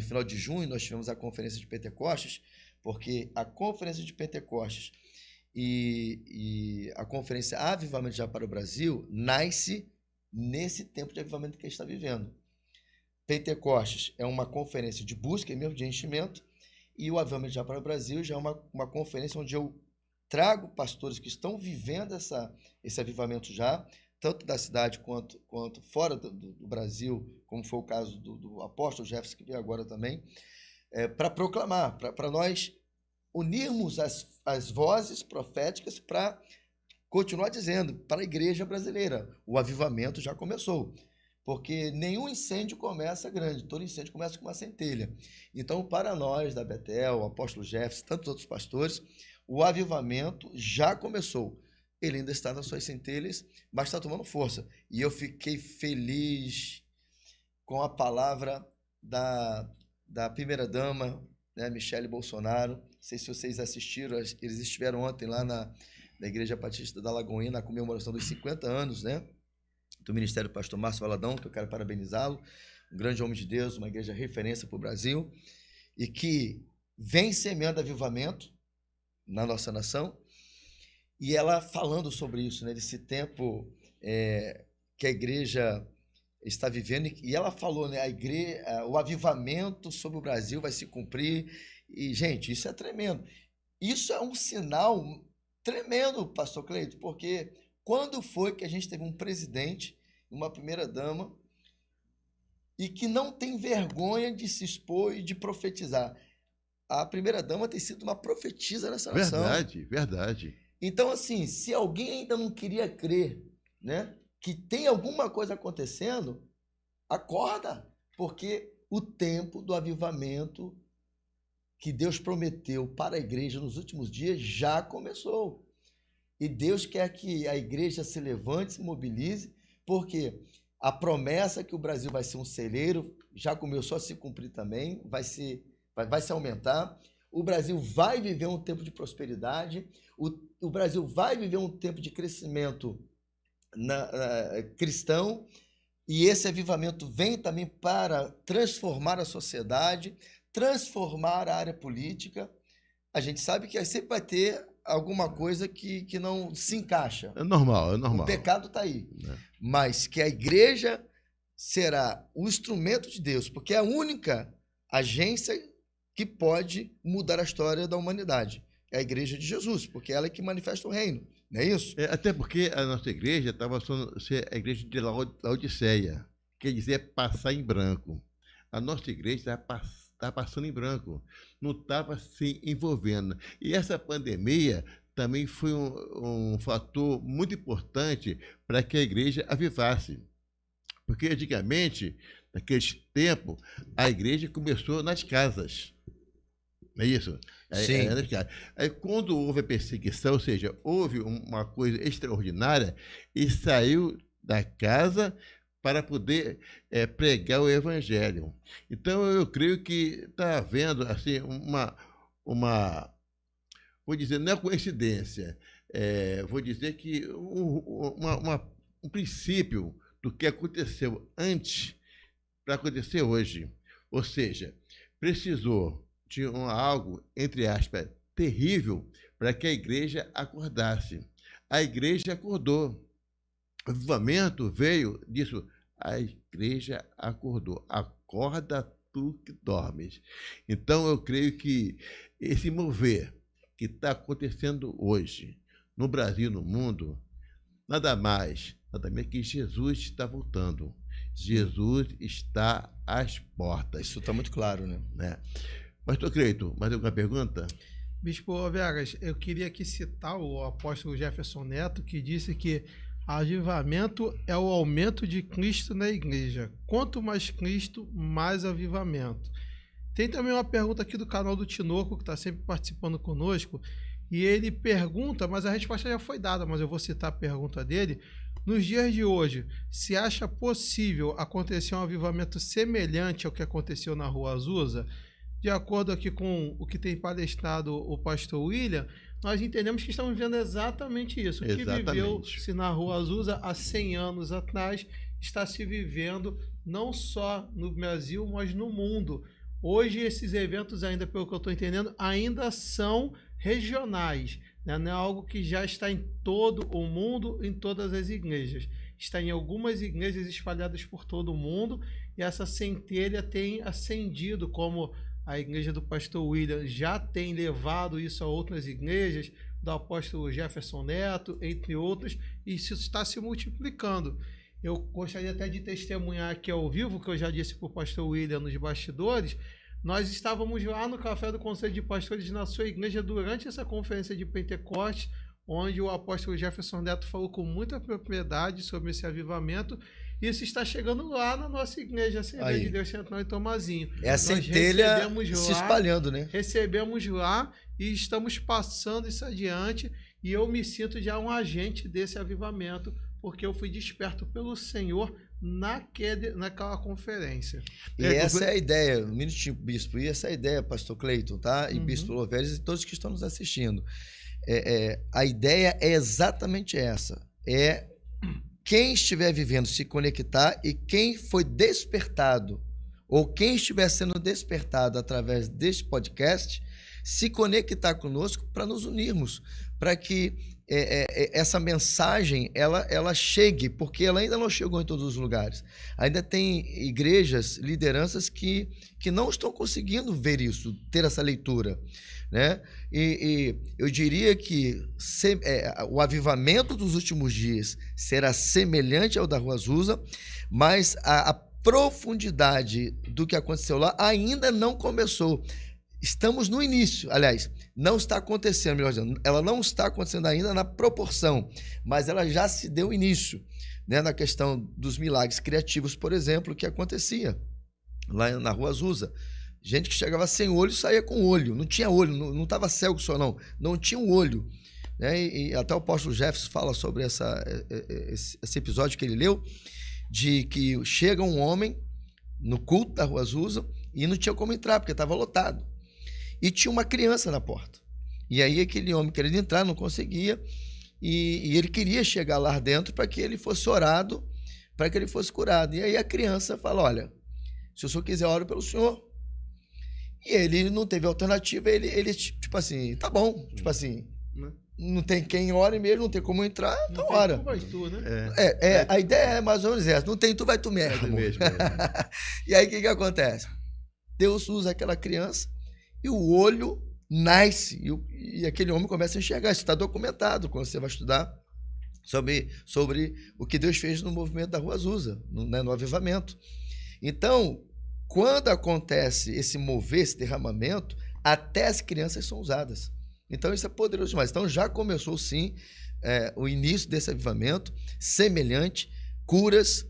final de junho, nós tivemos a conferência de Pentecostes, porque a Conferência de Pentecostes e a Conferência Avivamento Já para o Brasil nasce nesse tempo de avivamento que a gente está vivendo. Pentecostes é uma conferência de busca e mesmo de enchimento, e o Avivamento Já para o Brasil já é uma conferência onde eu trago pastores que estão vivendo esse avivamento já, tanto da cidade quanto fora do Brasil, como foi o caso do apóstolo Jefferson, que veio agora também, para proclamar, para nós unirmos as vozes proféticas para continuar dizendo para a igreja brasileira, o avivamento já começou. Porque nenhum incêndio começa grande, todo incêndio começa com uma centelha. Então, para nós da Betel, o apóstolo Jefferson, tantos outros pastores, o avivamento já começou. Ele ainda está nas suas centelhas, mas está tomando força. E eu fiquei feliz com a palavra da primeira-dama, né, Michele Bolsonaro. Não sei se vocês assistiram, eles estiveram ontem lá na Igreja Batista da Lagoinha, na comemoração dos 50 anos, né, do Ministério do Pastor Márcio Valadão, que eu quero parabenizá-lo, um grande homem de Deus, uma igreja referência para o Brasil, e que vem semeando avivamento na nossa nação, e ela falando sobre isso, né, desse tempo que a igreja está vivendo, e ela falou, né, o avivamento sobre o Brasil vai se cumprir, e, gente, isso é tremendo. Isso é um sinal tremendo, pastor Cleito, porque quando foi que a gente teve um presidente, uma primeira-dama, e que não tem vergonha de se expor e de profetizar? A primeira-dama tem sido uma profetisa nessa nação. Verdade, verdade. Então, assim, se alguém ainda não queria crer, né, que tem alguma coisa acontecendo, acorda, porque o tempo do avivamento que Deus prometeu para a igreja nos últimos dias já começou. E Deus quer que a igreja se levante, se mobilize, porque a promessa que o Brasil vai ser um celeiro já começou a se cumprir também, vai se aumentar. O Brasil vai viver um tempo de prosperidade, o Brasil vai viver um tempo de crescimento cristão, e esse avivamento vem também para transformar a sociedade, transformar a área política. A gente sabe que sempre vai ter alguma coisa que não se encaixa. É normal, é normal. O pecado está aí. Mas que a igreja será o instrumento de Deus, porque é a única agência que pode mudar a história da humanidade. É a igreja de Jesus, porque ela é que manifesta o reino. Não é isso? Até porque a nossa igreja estava sendo a igreja de Laodiceia, quer dizer, passar em branco. A nossa igreja está passando em branco, não estava se envolvendo. E essa pandemia também foi um fator muito importante para que a igreja avivasse. Porque antigamente, naquele tempo, a igreja começou nas casas. Não é isso? Sim. Aí, quando houve a perseguição, ou seja, houve uma coisa extraordinária, e saiu da casa para poder pregar o evangelho. Então, eu creio que está havendo assim, vou dizer, não é coincidência, vou dizer que um princípio do que aconteceu antes para acontecer hoje. Ou seja, precisou de algo, entre aspas, terrível para que a igreja acordasse. A igreja acordou. O avivamento veio disso. A igreja acordou. Acorda tu que dormes. Então, eu creio que esse mover que está acontecendo hoje, no Brasil, no mundo, nada mais que Jesus está voltando. Jesus está às portas. Isso está muito claro, né? Pastor Cleito, mais alguma pergunta? Bispo Vegas, eu queria aqui citar o apóstolo Jefferson Neto, que disse que avivamento é o aumento de Cristo na igreja. Quanto mais Cristo, mais avivamento. Tem também uma pergunta aqui do canal do Tinoco, que está sempre participando conosco, e ele pergunta, mas a resposta já foi dada, mas eu vou citar a pergunta dele. Nos dias de hoje, se acha possível acontecer um avivamento semelhante ao que aconteceu na Rua Azusa? De acordo aqui com o que tem palestrado o pastor William, nós entendemos que estamos vendo exatamente isso. O que viveu-se na Rua Azusa há 100 anos atrás está se vivendo não só no Brasil, mas no mundo. Hoje esses eventos ainda, pelo que eu estou entendendo, ainda são regionais, né? Não é algo que já está em todo o mundo, em todas as igrejas. Está em algumas igrejas espalhadas por todo o mundo, e essa centelha tem acendido, como a igreja do pastor William já tem levado isso a outras igrejas, do apóstolo Jefferson Neto, entre outros, e isso está se multiplicando. Eu gostaria até de testemunhar aqui ao vivo, que eu já disse para o pastor William nos bastidores. Nós estávamos lá no Café do Conselho de Pastores na sua igreja durante essa conferência de Pentecostes, onde o apóstolo Jefferson Neto falou com muita propriedade sobre esse avivamento. Isso está chegando lá na nossa igreja, a Assembleia de Deus Central em Tomazinho. É a centelha se espalhando, né? Recebemos lá e estamos passando isso adiante, e eu me sinto já um agente desse avivamento, porque eu fui desperto pelo Senhor naquela conferência. E essa é a ideia, um minutinho, bispo, e essa é a ideia, pastor Cleiton, tá? E bispo Loveres e todos que estão nos assistindo. A ideia é exatamente essa, quem estiver vivendo se conectar, e quem foi despertado, ou quem estiver sendo despertado através deste podcast, se conectar conosco para nos unirmos, para que essa mensagem ela chegue, porque ela ainda não chegou em todos os lugares. Ainda tem igrejas, lideranças que não estão conseguindo ver isso, ter essa leitura, né? E eu diria que o avivamento dos últimos dias será semelhante ao da Rua Azusa, mas a profundidade do que aconteceu lá ainda não começou. Estamos no início, aliás, não está acontecendo, melhor dizendo, ela não está acontecendo ainda na proporção, mas ela já se deu início, né, na questão dos milagres criativos, por exemplo, que acontecia lá na Rua Azusa. Gente que chegava sem olho saía com olho, não tinha olho, não estava cego só não tinha um olho, né? E até o apóstolo Jefferson fala sobre esse episódio que ele leu, de que chega um homem no culto da Rua Azusa e não tinha como entrar, porque estava lotado. E tinha uma criança na porta. E aí aquele homem querendo entrar, não conseguia, e ele queria chegar lá dentro para que ele fosse orado, para que ele fosse curado. E aí a criança fala, olha, se o senhor quiser, oro pelo senhor. E ele não teve alternativa, ele tipo assim, tá bom, tipo assim, não tem quem ore mesmo, não tem como entrar, então ora. Não tem tu, vai tu, né? A ideia é mais ou menos essa, não tem tu, vai tu mesmo. E aí o que acontece? Deus usa aquela criança, e o olho nasce, e aquele homem começa a enxergar. Isso está documentado quando você vai estudar sobre o que Deus fez no movimento da Rua Azusa, no avivamento. Então, quando acontece esse mover, esse derramamento, até as crianças são usadas. Então, isso é poderoso demais. Então, já começou, sim, o início desse avivamento, semelhante, curas.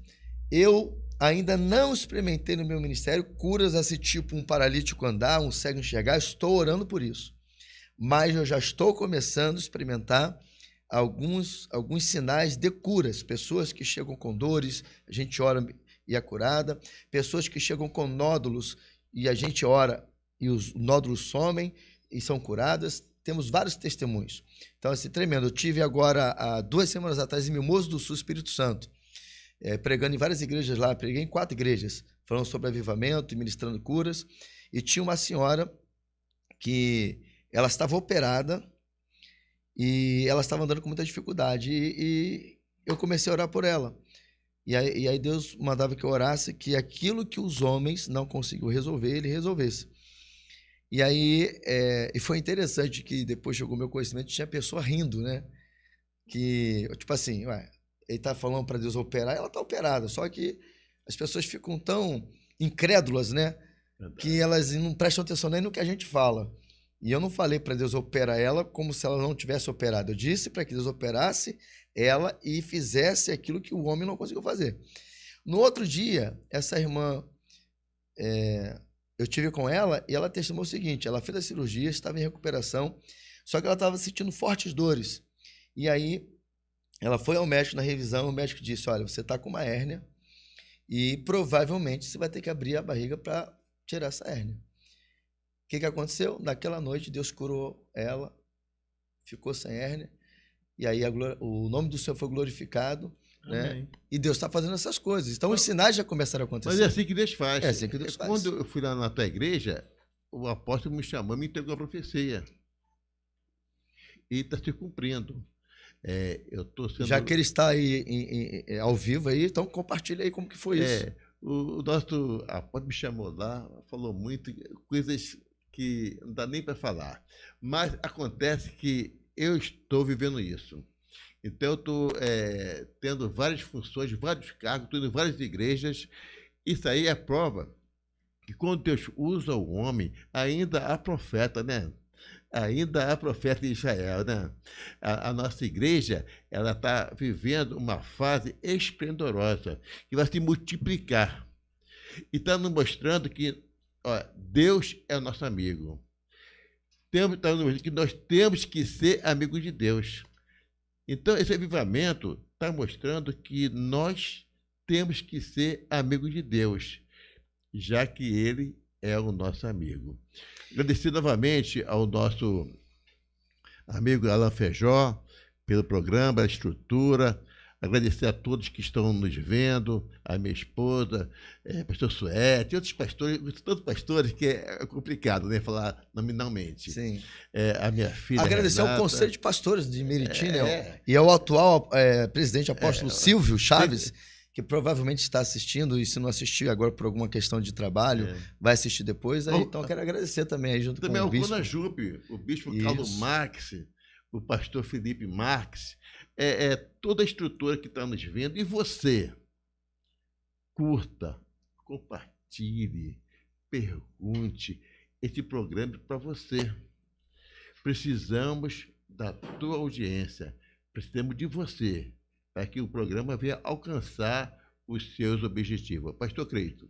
Eu ainda não experimentei no meu ministério curas desse tipo, um paralítico andar, um cego enxergar, estou orando por isso. Mas eu já estou começando a experimentar alguns sinais de curas. Pessoas que chegam com dores, a gente ora e é curada. Pessoas que chegam com nódulos e a gente ora e os nódulos somem e são curadas. Temos vários testemunhos. Então, assim, tremendo. Eu tive agora, há 2 semanas atrás, em Mimoso do Sul, Espírito Santo, pregando em várias igrejas lá, preguei em 4 igrejas, falando sobre avivamento e ministrando curas, e tinha uma senhora que ela estava operada e ela estava andando com muita dificuldade, e eu comecei a orar por ela, e aí Deus mandava que eu orasse que aquilo que os homens não conseguiam resolver, ele resolvesse. E aí, e foi interessante que depois chegou o meu conhecimento, tinha pessoa rindo, né, que, tipo assim, ele está falando para Deus operar, ela está operada, só que as pessoas ficam tão incrédulas, né? Verdade. Que elas não prestam atenção nem no que a gente fala. E eu não falei para Deus operar ela como se ela não tivesse operado. Eu disse para que Deus operasse ela e fizesse aquilo que o homem não conseguiu fazer. No outro dia, essa irmã, eu tive com ela e ela testemunhou o seguinte, ela fez a cirurgia, estava em recuperação, só que ela estava sentindo fortes dores. E aí, ela foi ao médico na revisão, o médico disse, olha, você está com uma hérnia e provavelmente você vai ter que abrir a barriga para tirar essa hérnia. O que aconteceu? Naquela noite, Deus curou ela, ficou sem hérnia, e aí o nome do Senhor foi glorificado, né? Amém. E Deus está fazendo essas coisas. Então, os sinais já começaram a acontecer. Mas é assim que Deus faz. É assim que Deus faz. Quando eu fui lá na tua igreja, o apóstolo me chamou, me entregou a profecia. E está se cumprindo. Eu tô sendo... Já que ele está aí ao vivo aí, então compartilha aí como que foi isso. O nosso apóstolo me chamou lá, falou muito, coisas que não dá nem para falar. Mas acontece que eu estou vivendo isso. Então, eu estou tendo várias funções, vários cargos, estou indo em várias igrejas. Isso aí é prova que quando Deus usa o homem, ainda há profeta, né? Ainda há profeta em Israel, né? A nossa igreja, ela está vivendo uma fase esplendorosa, que vai se multiplicar. E está nos mostrando que Deus é o nosso amigo. Está nos mostrando que nós temos que ser amigos de Deus. Então, esse avivamento está mostrando que nós temos que ser amigos de Deus, já que Ele é o nosso amigo. Agradecer novamente ao nosso amigo Alan Feijó pelo programa, a estrutura. Agradecer a todos que estão nos vendo, a minha esposa, pastor Suete, outros pastores, tantos pastores que é complicado, né, falar nominalmente. Sim. A minha filha Agradecer Renata, ao Conselho de Pastores de Meriti, né? E ao atual presidente apóstolo Silvio Chaves, que provavelmente está assistindo, e se não assistir agora por alguma questão de trabalho, vai assistir depois. Aí, então, quero agradecer também aí junto também com o bispo. Também ao Jupe, o bispo Carlos Marx, o pastor Felipe Marx, toda a estrutura que está nos vendo. E você, curta, compartilhe, pergunte esse programa para você. Precisamos da tua audiência, precisamos de você, para que o programa venha alcançar os seus objetivos. Pastor Creito.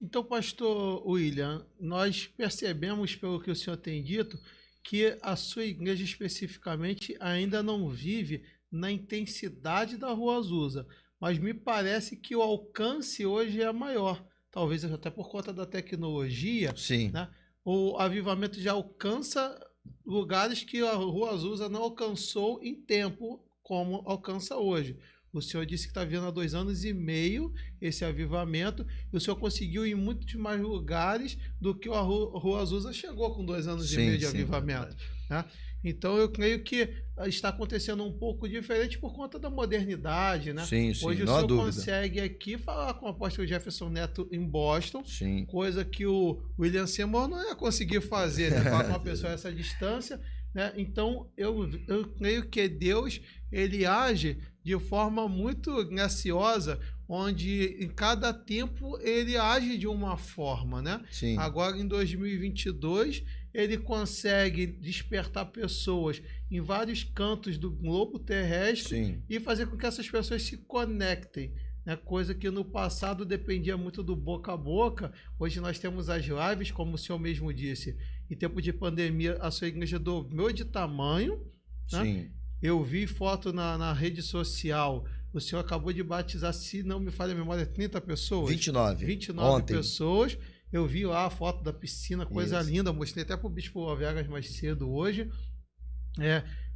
Então, pastor William, nós percebemos, pelo que o senhor tem dito, que a sua igreja especificamente ainda não vive na intensidade da Rua Azusa, mas me parece que o alcance hoje é maior, talvez até por conta da tecnologia. Sim. Né? O avivamento já alcança lugares que a Rua Azusa não alcançou em tempo como alcança hoje. O senhor disse que está vendo há 2 anos e meio esse avivamento, e o senhor conseguiu ir em muitos mais lugares do que a Rua Azusa chegou com 2 anos e meio de avivamento. Né? Então, eu creio que está acontecendo um pouco diferente por conta da modernidade. Né? Sim, hoje o senhor consegue aqui falar com o apóstolo Jefferson Neto em Boston, coisa que o William Seymour não ia conseguir fazer, né? Falar com uma pessoa a essa distância. Né? Então, eu creio que Deus ele age de forma muito graciosa, onde em cada tempo ele age de uma forma. Né? Sim. Agora, em 2022, ele consegue despertar pessoas em vários cantos do globo terrestre e fazer com que essas pessoas se conectem. Né? Coisa que no passado dependia muito do boca a boca. Hoje nós temos as lives, como o senhor mesmo disse. Em tempo de pandemia, a sua igreja dobrou de tamanho. Né? Eu vi foto na rede social. O senhor acabou de batizar, se não me falha a memória, 30 pessoas? 29 ontem. Pessoas. Eu vi lá a foto da piscina, coisa linda. Mostrei até para o Bispo Avegas mais cedo hoje.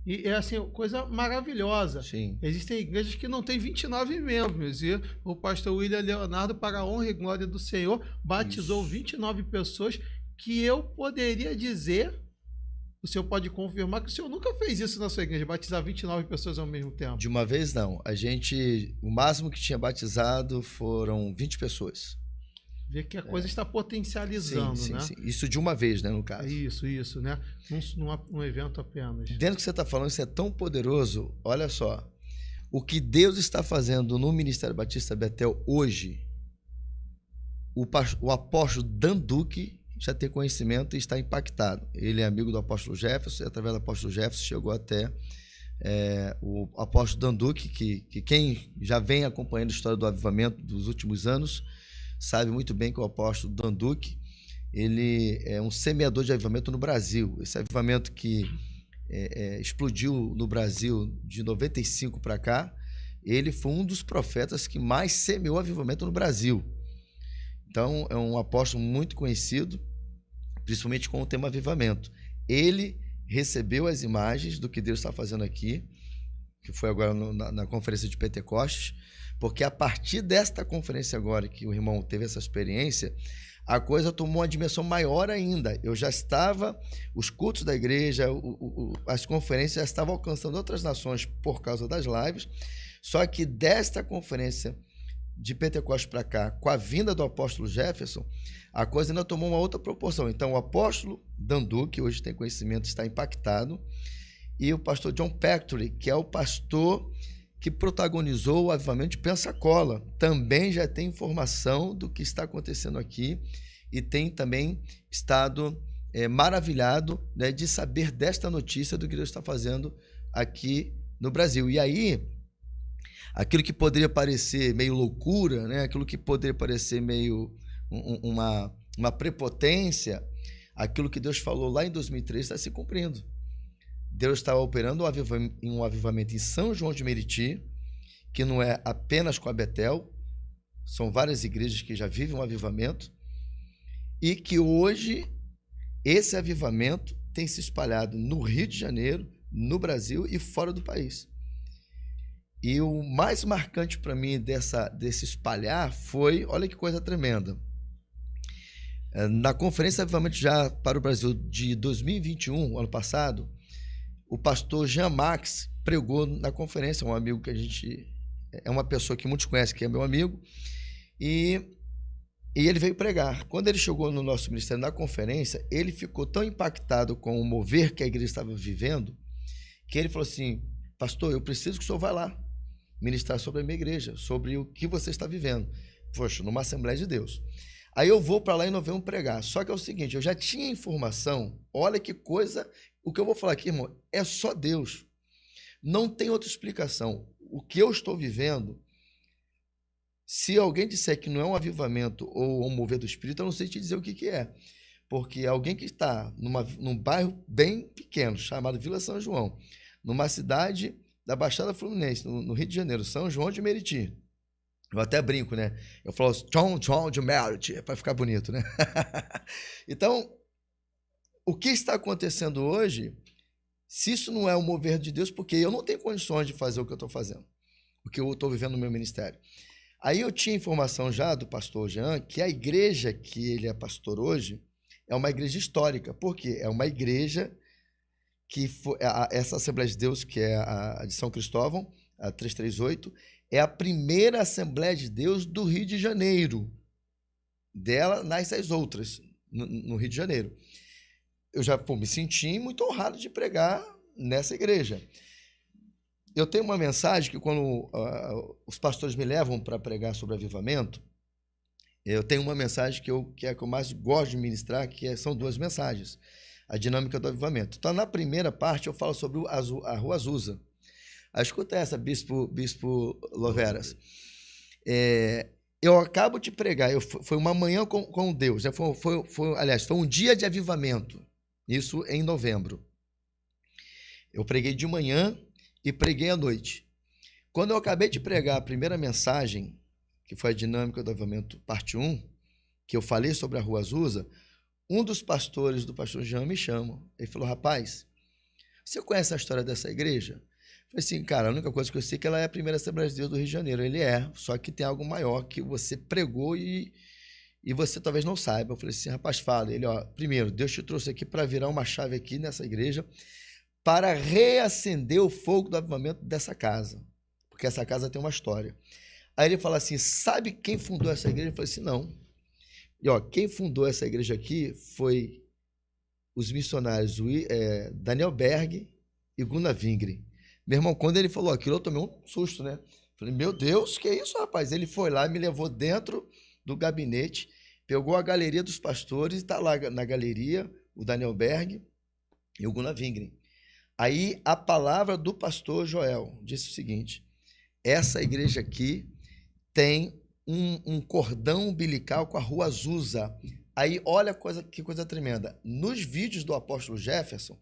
E é assim, coisa maravilhosa. Existem igrejas que não têm 29 membros. E o pastor William Leonardo, para a honra e glória do Senhor, batizou 29 pessoas, que eu poderia dizer, o senhor pode confirmar, que o senhor nunca fez isso na sua igreja, batizar 29 pessoas ao mesmo tempo. De uma vez, não. O máximo que tinha batizado foram 20 pessoas. Vê que a coisa está potencializando, né? Sim. Isso de uma vez, né, no caso. Isso, né? Num evento apenas. Dentro do que você está falando, isso é tão poderoso. Olha só, o que Deus está fazendo no Ministério Batista Betel hoje, o apóstolo Dan Duque já tem conhecimento e está impactado. Ele é amigo do apóstolo Jefferson, e através do apóstolo Jefferson chegou até o apóstolo Dan Duque, que quem já vem acompanhando a história do avivamento dos últimos anos sabe muito bem que o apóstolo Dan Duque, ele é um semeador de avivamento no Brasil. Esse avivamento que explodiu no Brasil de 95 para cá, ele foi um dos profetas que mais semeou avivamento no Brasil. Então, é um apóstolo muito conhecido, principalmente com o tema avivamento. Ele recebeu as imagens do que Deus está fazendo aqui, que foi agora na conferência de Pentecostes, porque a partir desta conferência agora, que o irmão teve essa experiência, a coisa tomou uma dimensão maior ainda. Eu já estava, os cultos da igreja, as conferências já estavam alcançando outras nações por causa das lives, só que desta conferência de Pentecostes para cá, com a vinda do apóstolo Jefferson, a coisa ainda tomou uma outra proporção. Então, o apóstolo Dandu, que hoje tem conhecimento, está impactado, e o pastor John Pectory, que é o pastor que protagonizou o avivamento de Pensacola, também já tem informação do que está acontecendo aqui e tem também estado maravilhado, né, de saber desta notícia do que Deus está fazendo aqui no Brasil. E aí, aquilo que poderia parecer meio loucura, né, aquilo que poderia parecer meio uma prepotência, aquilo que Deus falou lá em 2003 está se cumprindo. Deus está operando um avivamento em São João de Meriti, que não é apenas com a Betel, são várias igrejas que já vivem um avivamento, e que hoje esse avivamento tem se espalhado no Rio de Janeiro, no Brasil e fora do país. E o mais marcante para mim desse espalhar foi, olha que coisa tremenda, na Conferência Avivamento Já para o Brasil de 2021, ano passado, o pastor Jean Max pregou na conferência, um amigo que a gente... É uma pessoa que muitos conhecem, que é meu amigo, e ele veio pregar. Quando ele chegou no nosso ministério na conferência, ele ficou tão impactado com o mover que a igreja estava vivendo, que ele falou assim: pastor, eu preciso que o senhor vá lá ministrar sobre a minha igreja, sobre o que você está vivendo. Poxa, numa Assembleia de Deus. Aí eu vou para lá em novembro pregar. Só que é o seguinte, eu já tinha informação, olha que coisa, o que eu vou falar aqui, irmão, é só Deus. Não tem outra explicação. O que eu estou vivendo, se alguém disser que não é um avivamento ou um mover do Espírito, eu não sei te dizer o que é. Porque alguém que está num bairro bem pequeno, chamado Vila São João, numa cidade da Baixada Fluminense, no Rio de Janeiro, São João de Meriti. Eu até brinco, né? Eu falo São João de Meriti, para ficar bonito, né? Então, o que está acontecendo hoje, se isso não é o mover de Deus, porque eu não tenho condições de fazer o que eu estou fazendo, o que eu estou vivendo no meu ministério. Aí eu tinha informação já do pastor Jean que a igreja que ele é pastor hoje é uma igreja histórica. Por quê? É uma igreja que foi, essa Assembleia de Deus, que é a de São Cristóvão, a 338, é a primeira Assembleia de Deus do Rio de Janeiro. Dela nascem as outras, no Rio de Janeiro. Eu já me senti muito honrado de pregar nessa igreja. Eu tenho uma mensagem que quando os pastores me levam para pregar sobre avivamento, eu tenho uma mensagem que é a que eu mais gosto de ministrar, são duas mensagens. A dinâmica do avivamento. Então, na primeira parte, eu falo sobre a Rua Azusa. Escuta essa, Bispo Loveras. Eu acabo de pregar, foi uma manhã com Deus, né? Aliás, foi um dia de avivamento, isso em novembro. Eu preguei de manhã e preguei à noite. Quando eu acabei de pregar a primeira mensagem, que foi a dinâmica do avivamento, parte 1, que eu falei sobre a Rua Azusa, um dos pastores do pastor Jean me chama. Ele falou: rapaz, você conhece a história dessa igreja? Eu falei assim: cara, a única coisa que eu sei é que ela é a primeira Assembleia de Deus do Rio de Janeiro. Ele é, só que tem algo maior que você pregou e você talvez não saiba. Eu falei assim: rapaz, fala. Ele: primeiro, Deus te trouxe aqui para virar uma chave aqui nessa igreja para reacender o fogo do avivamento dessa casa, porque essa casa tem uma história. Aí ele fala assim: sabe quem fundou essa igreja? Eu falei assim: não. E quem fundou essa igreja aqui foi os missionários Daniel Berg e Gunnar Wingren. Meu irmão, quando ele falou aquilo, eu tomei um susto, né? Falei: meu Deus, que é isso, rapaz? Ele foi lá, me levou dentro do gabinete, pegou a galeria dos pastores, e está lá na galeria o Daniel Berg e o Gunnar Wingren. Aí a palavra do pastor Joel disse o seguinte: essa igreja aqui tem um cordão umbilical com a Rua Azusa. Aí olha que coisa tremenda. Nos vídeos do apóstolo Jefferson,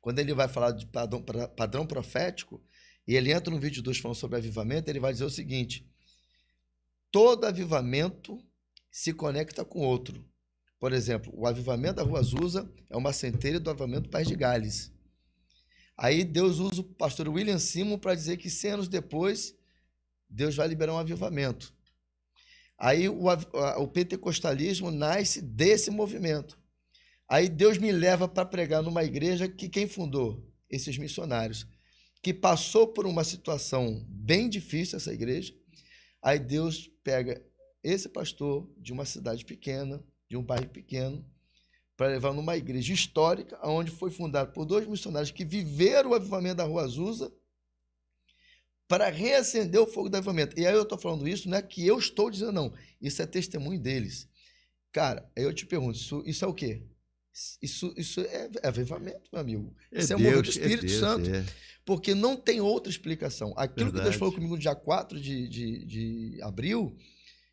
quando ele vai falar de padrão profético, e ele entra no vídeo 2 falando sobre avivamento, ele vai dizer o seguinte: todo avivamento se conecta com outro. Por exemplo, o avivamento da Rua Azusa é uma centelha do avivamento País de Gales. Aí Deus usa o pastor William Seymour para dizer que 100 anos depois, Deus vai liberar um avivamento. Aí o pentecostalismo nasce desse movimento. Aí Deus me leva para pregar numa igreja que quem fundou? Esses missionários, que passou por uma situação bem difícil, essa igreja. Aí Deus pega esse pastor de uma cidade pequena, de um bairro pequeno, para levar numa igreja histórica, onde foi fundada por 2 missionários que viveram o avivamento da Rua Azusa, para reacender o fogo do avivamento. E aí eu estou falando isso, não é que eu estou dizendo, não. Isso é testemunho deles. Cara, aí eu te pergunto, isso é o quê? Isso é avivamento, meu amigo. Isso é o mover do Espírito Santo. Porque não tem outra explicação. Aquilo que Deus falou comigo no dia 4 de abril,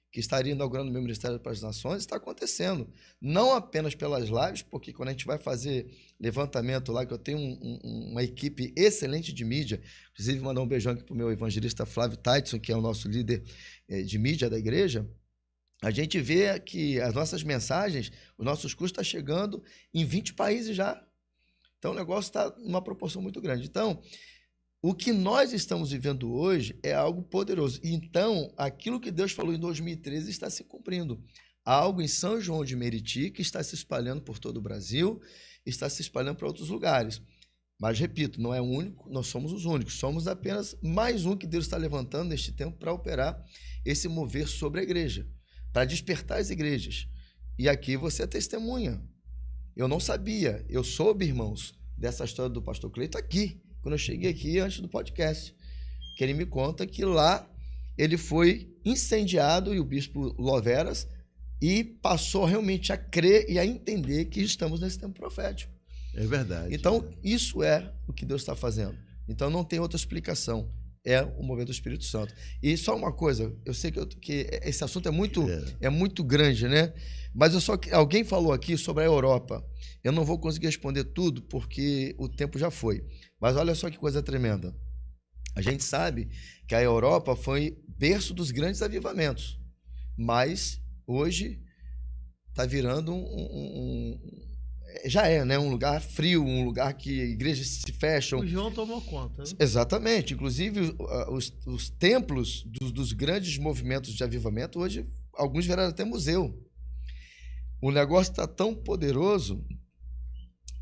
que estaria inaugurando o meu Ministério para as Nações, está acontecendo. Não apenas pelas lives, porque quando a gente vai fazer levantamento lá, que eu tenho uma equipe excelente de mídia, inclusive mandar um beijão aqui para o meu evangelista Flávio Taitson, que é o nosso líder de mídia da igreja, a gente vê que as nossas mensagens, os nossos cursos estão chegando em 20 países já. Então o negócio está numa proporção muito grande. Então, o que nós estamos vivendo hoje é algo poderoso. Então, aquilo que Deus falou em 2013 está se cumprindo. Há algo em São João de Meriti que está se espalhando por todo o Brasil, está se espalhando para outros lugares. Mas, repito, não é o único, nós somos os únicos. Somos apenas mais um que Deus está levantando neste tempo para operar esse mover sobre a igreja, para despertar as igrejas. E aqui você é testemunha. Eu não sabia, eu soube, irmãos, dessa história do pastor Cleiton aqui, quando eu cheguei aqui antes do podcast, que ele me conta que lá ele foi incendiado, e o bispo Loveras, e passou realmente a crer e a entender que estamos nesse tempo profético. É verdade. Então, isso é o que Deus está fazendo. Então, não tem outra explicação. É o mover do Espírito Santo. E só uma coisa, eu sei que esse assunto é muito grande, né? Mas alguém falou aqui sobre a Europa. Eu não vou conseguir responder tudo porque o tempo já foi. Mas olha só que coisa tremenda. A gente sabe que a Europa foi berço dos grandes avivamentos. Mas hoje está virando já é, né? Um lugar frio, um lugar que igrejas se fecham. O João tomou conta. Né? Exatamente. Inclusive, os templos dos grandes movimentos de avivamento, hoje, alguns viraram até museu. O negócio está tão poderoso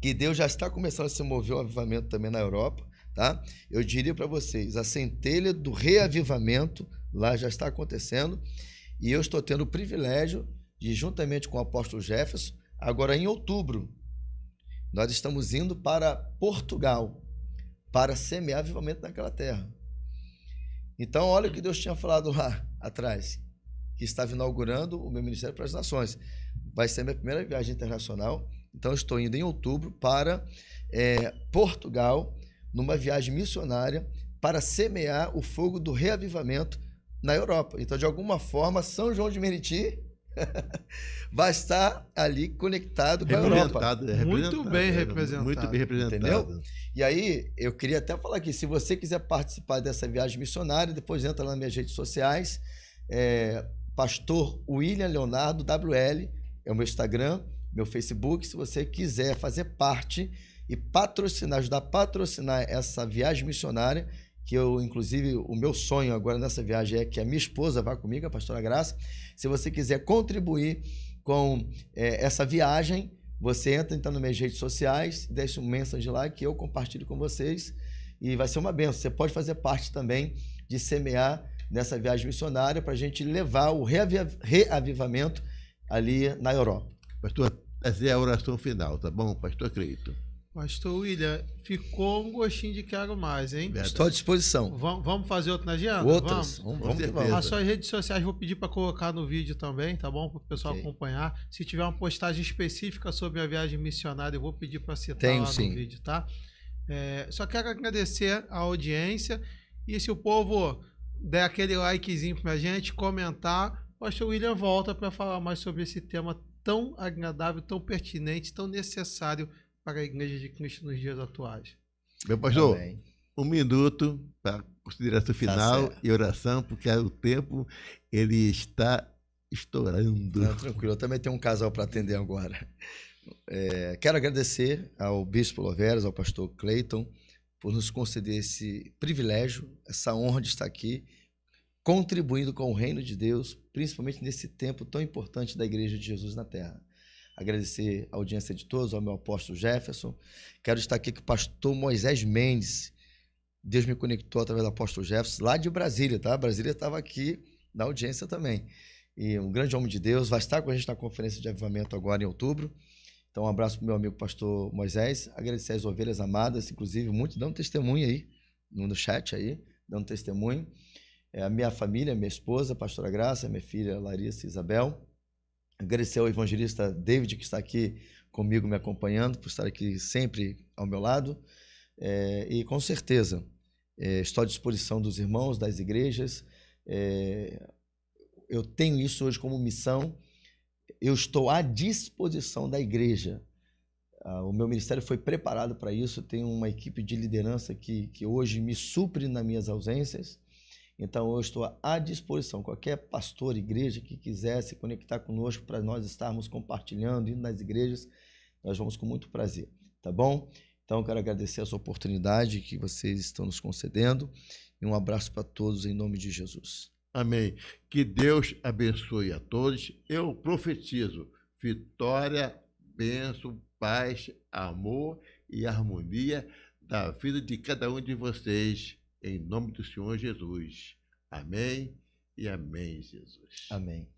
que Deus já está começando a se mover o avivamento também na Europa. Tá? Eu diria para vocês, a centelha do reavivamento lá já está acontecendo. E eu estou tendo o privilégio de, juntamente com o apóstolo Jefferson, agora em outubro, nós estamos indo para Portugal para semear avivamento naquela terra. Então, olha o que Deus tinha falado lá atrás, que estava inaugurando o meu Ministério para as Nações. Vai ser a minha primeira viagem internacional. Então, estou indo em outubro para Portugal, numa viagem missionária, para semear o fogo do reavivamento na Europa. Então, de alguma forma, São João de Meriti vai estar ali conectado com a Europa. Muito bem representado. Muito bem representado. Entendeu? E aí, eu queria até falar aqui, se você quiser participar dessa viagem missionária, depois entra lá nas minhas redes sociais, Pastor William Leonardo, WL, é o meu Instagram, meu Facebook. Se você quiser fazer parte e patrocinar, ajudar a patrocinar essa viagem missionária, que eu, inclusive, o meu sonho agora nessa viagem é que a minha esposa vá comigo, a pastora Graça. Se você quiser contribuir com essa viagem, você entra então nas minhas redes sociais, deixa um mensagem lá que eu compartilho com vocês e vai ser uma bênção. Você pode fazer parte também de semear nessa viagem missionária para a gente levar o reavivamento ali na Europa. Pastor, essa é a oração final, tá bom, pastor Cleiton? Pastor William, ficou um gostinho de quero mais, hein? Verdade. Estou à disposição. Vamos fazer outro na agenda? Outras? Vamos. As suas redes sociais vou pedir para colocar no vídeo também, tá bom? Para o pessoal acompanhar. Se tiver uma postagem específica sobre a viagem missionária, eu vou pedir para citar lá no vídeo, tá? Só quero agradecer a audiência e se o povo der aquele likezinho para a gente, comentar, o pastor William volta para falar mais sobre esse tema tão agradável, tão pertinente, tão necessário para a Igreja de Cristo nos dias atuais. Meu pastor, um minuto para consideração final e oração, porque o tempo ele está estourando. Não, tranquilo, eu também tenho um casal para atender agora. Quero agradecer ao bispo Loveras, ao pastor Cleiton, por nos conceder esse privilégio, essa honra de estar aqui, contribuindo com o reino de Deus, principalmente nesse tempo tão importante da Igreja de Jesus na Terra. Agradecer a audiência de todos, ao meu apóstolo Jefferson. Quero estar aqui com o pastor Moisés Mendes. Deus me conectou através do apóstolo Jefferson, lá de Brasília, tá? Brasília estava aqui na audiência também. E um grande homem de Deus, vai estar com a gente na conferência de avivamento agora em outubro. Então, um abraço para o meu amigo pastor Moisés. Agradecer as ovelhas amadas, inclusive, muito dando testemunho aí, no chat aí, dando testemunho. A minha família, minha esposa, a pastora Graça, minha filha Larissa e Isabel. Agradecer ao evangelista David, que está aqui comigo, me acompanhando, por estar aqui sempre ao meu lado. E, com certeza, estou à disposição dos irmãos, das igrejas. Eu tenho isso hoje como missão. Eu estou à disposição da igreja. O meu ministério foi preparado para isso. Eu tenho uma equipe de liderança que hoje me supre nas minhas ausências. Então, eu estou à disposição. Qualquer pastor, igreja que quiser se conectar conosco para nós estarmos compartilhando, indo nas igrejas, nós vamos com muito prazer, tá bom? Então, eu quero agradecer essa oportunidade que vocês estão nos concedendo e um abraço para todos em nome de Jesus. Amém. Que Deus abençoe a todos. Eu profetizo vitória, bênção, paz, amor e harmonia da vida de cada um de vocês, em nome do Senhor Jesus. Amém e amém, Jesus. Amém.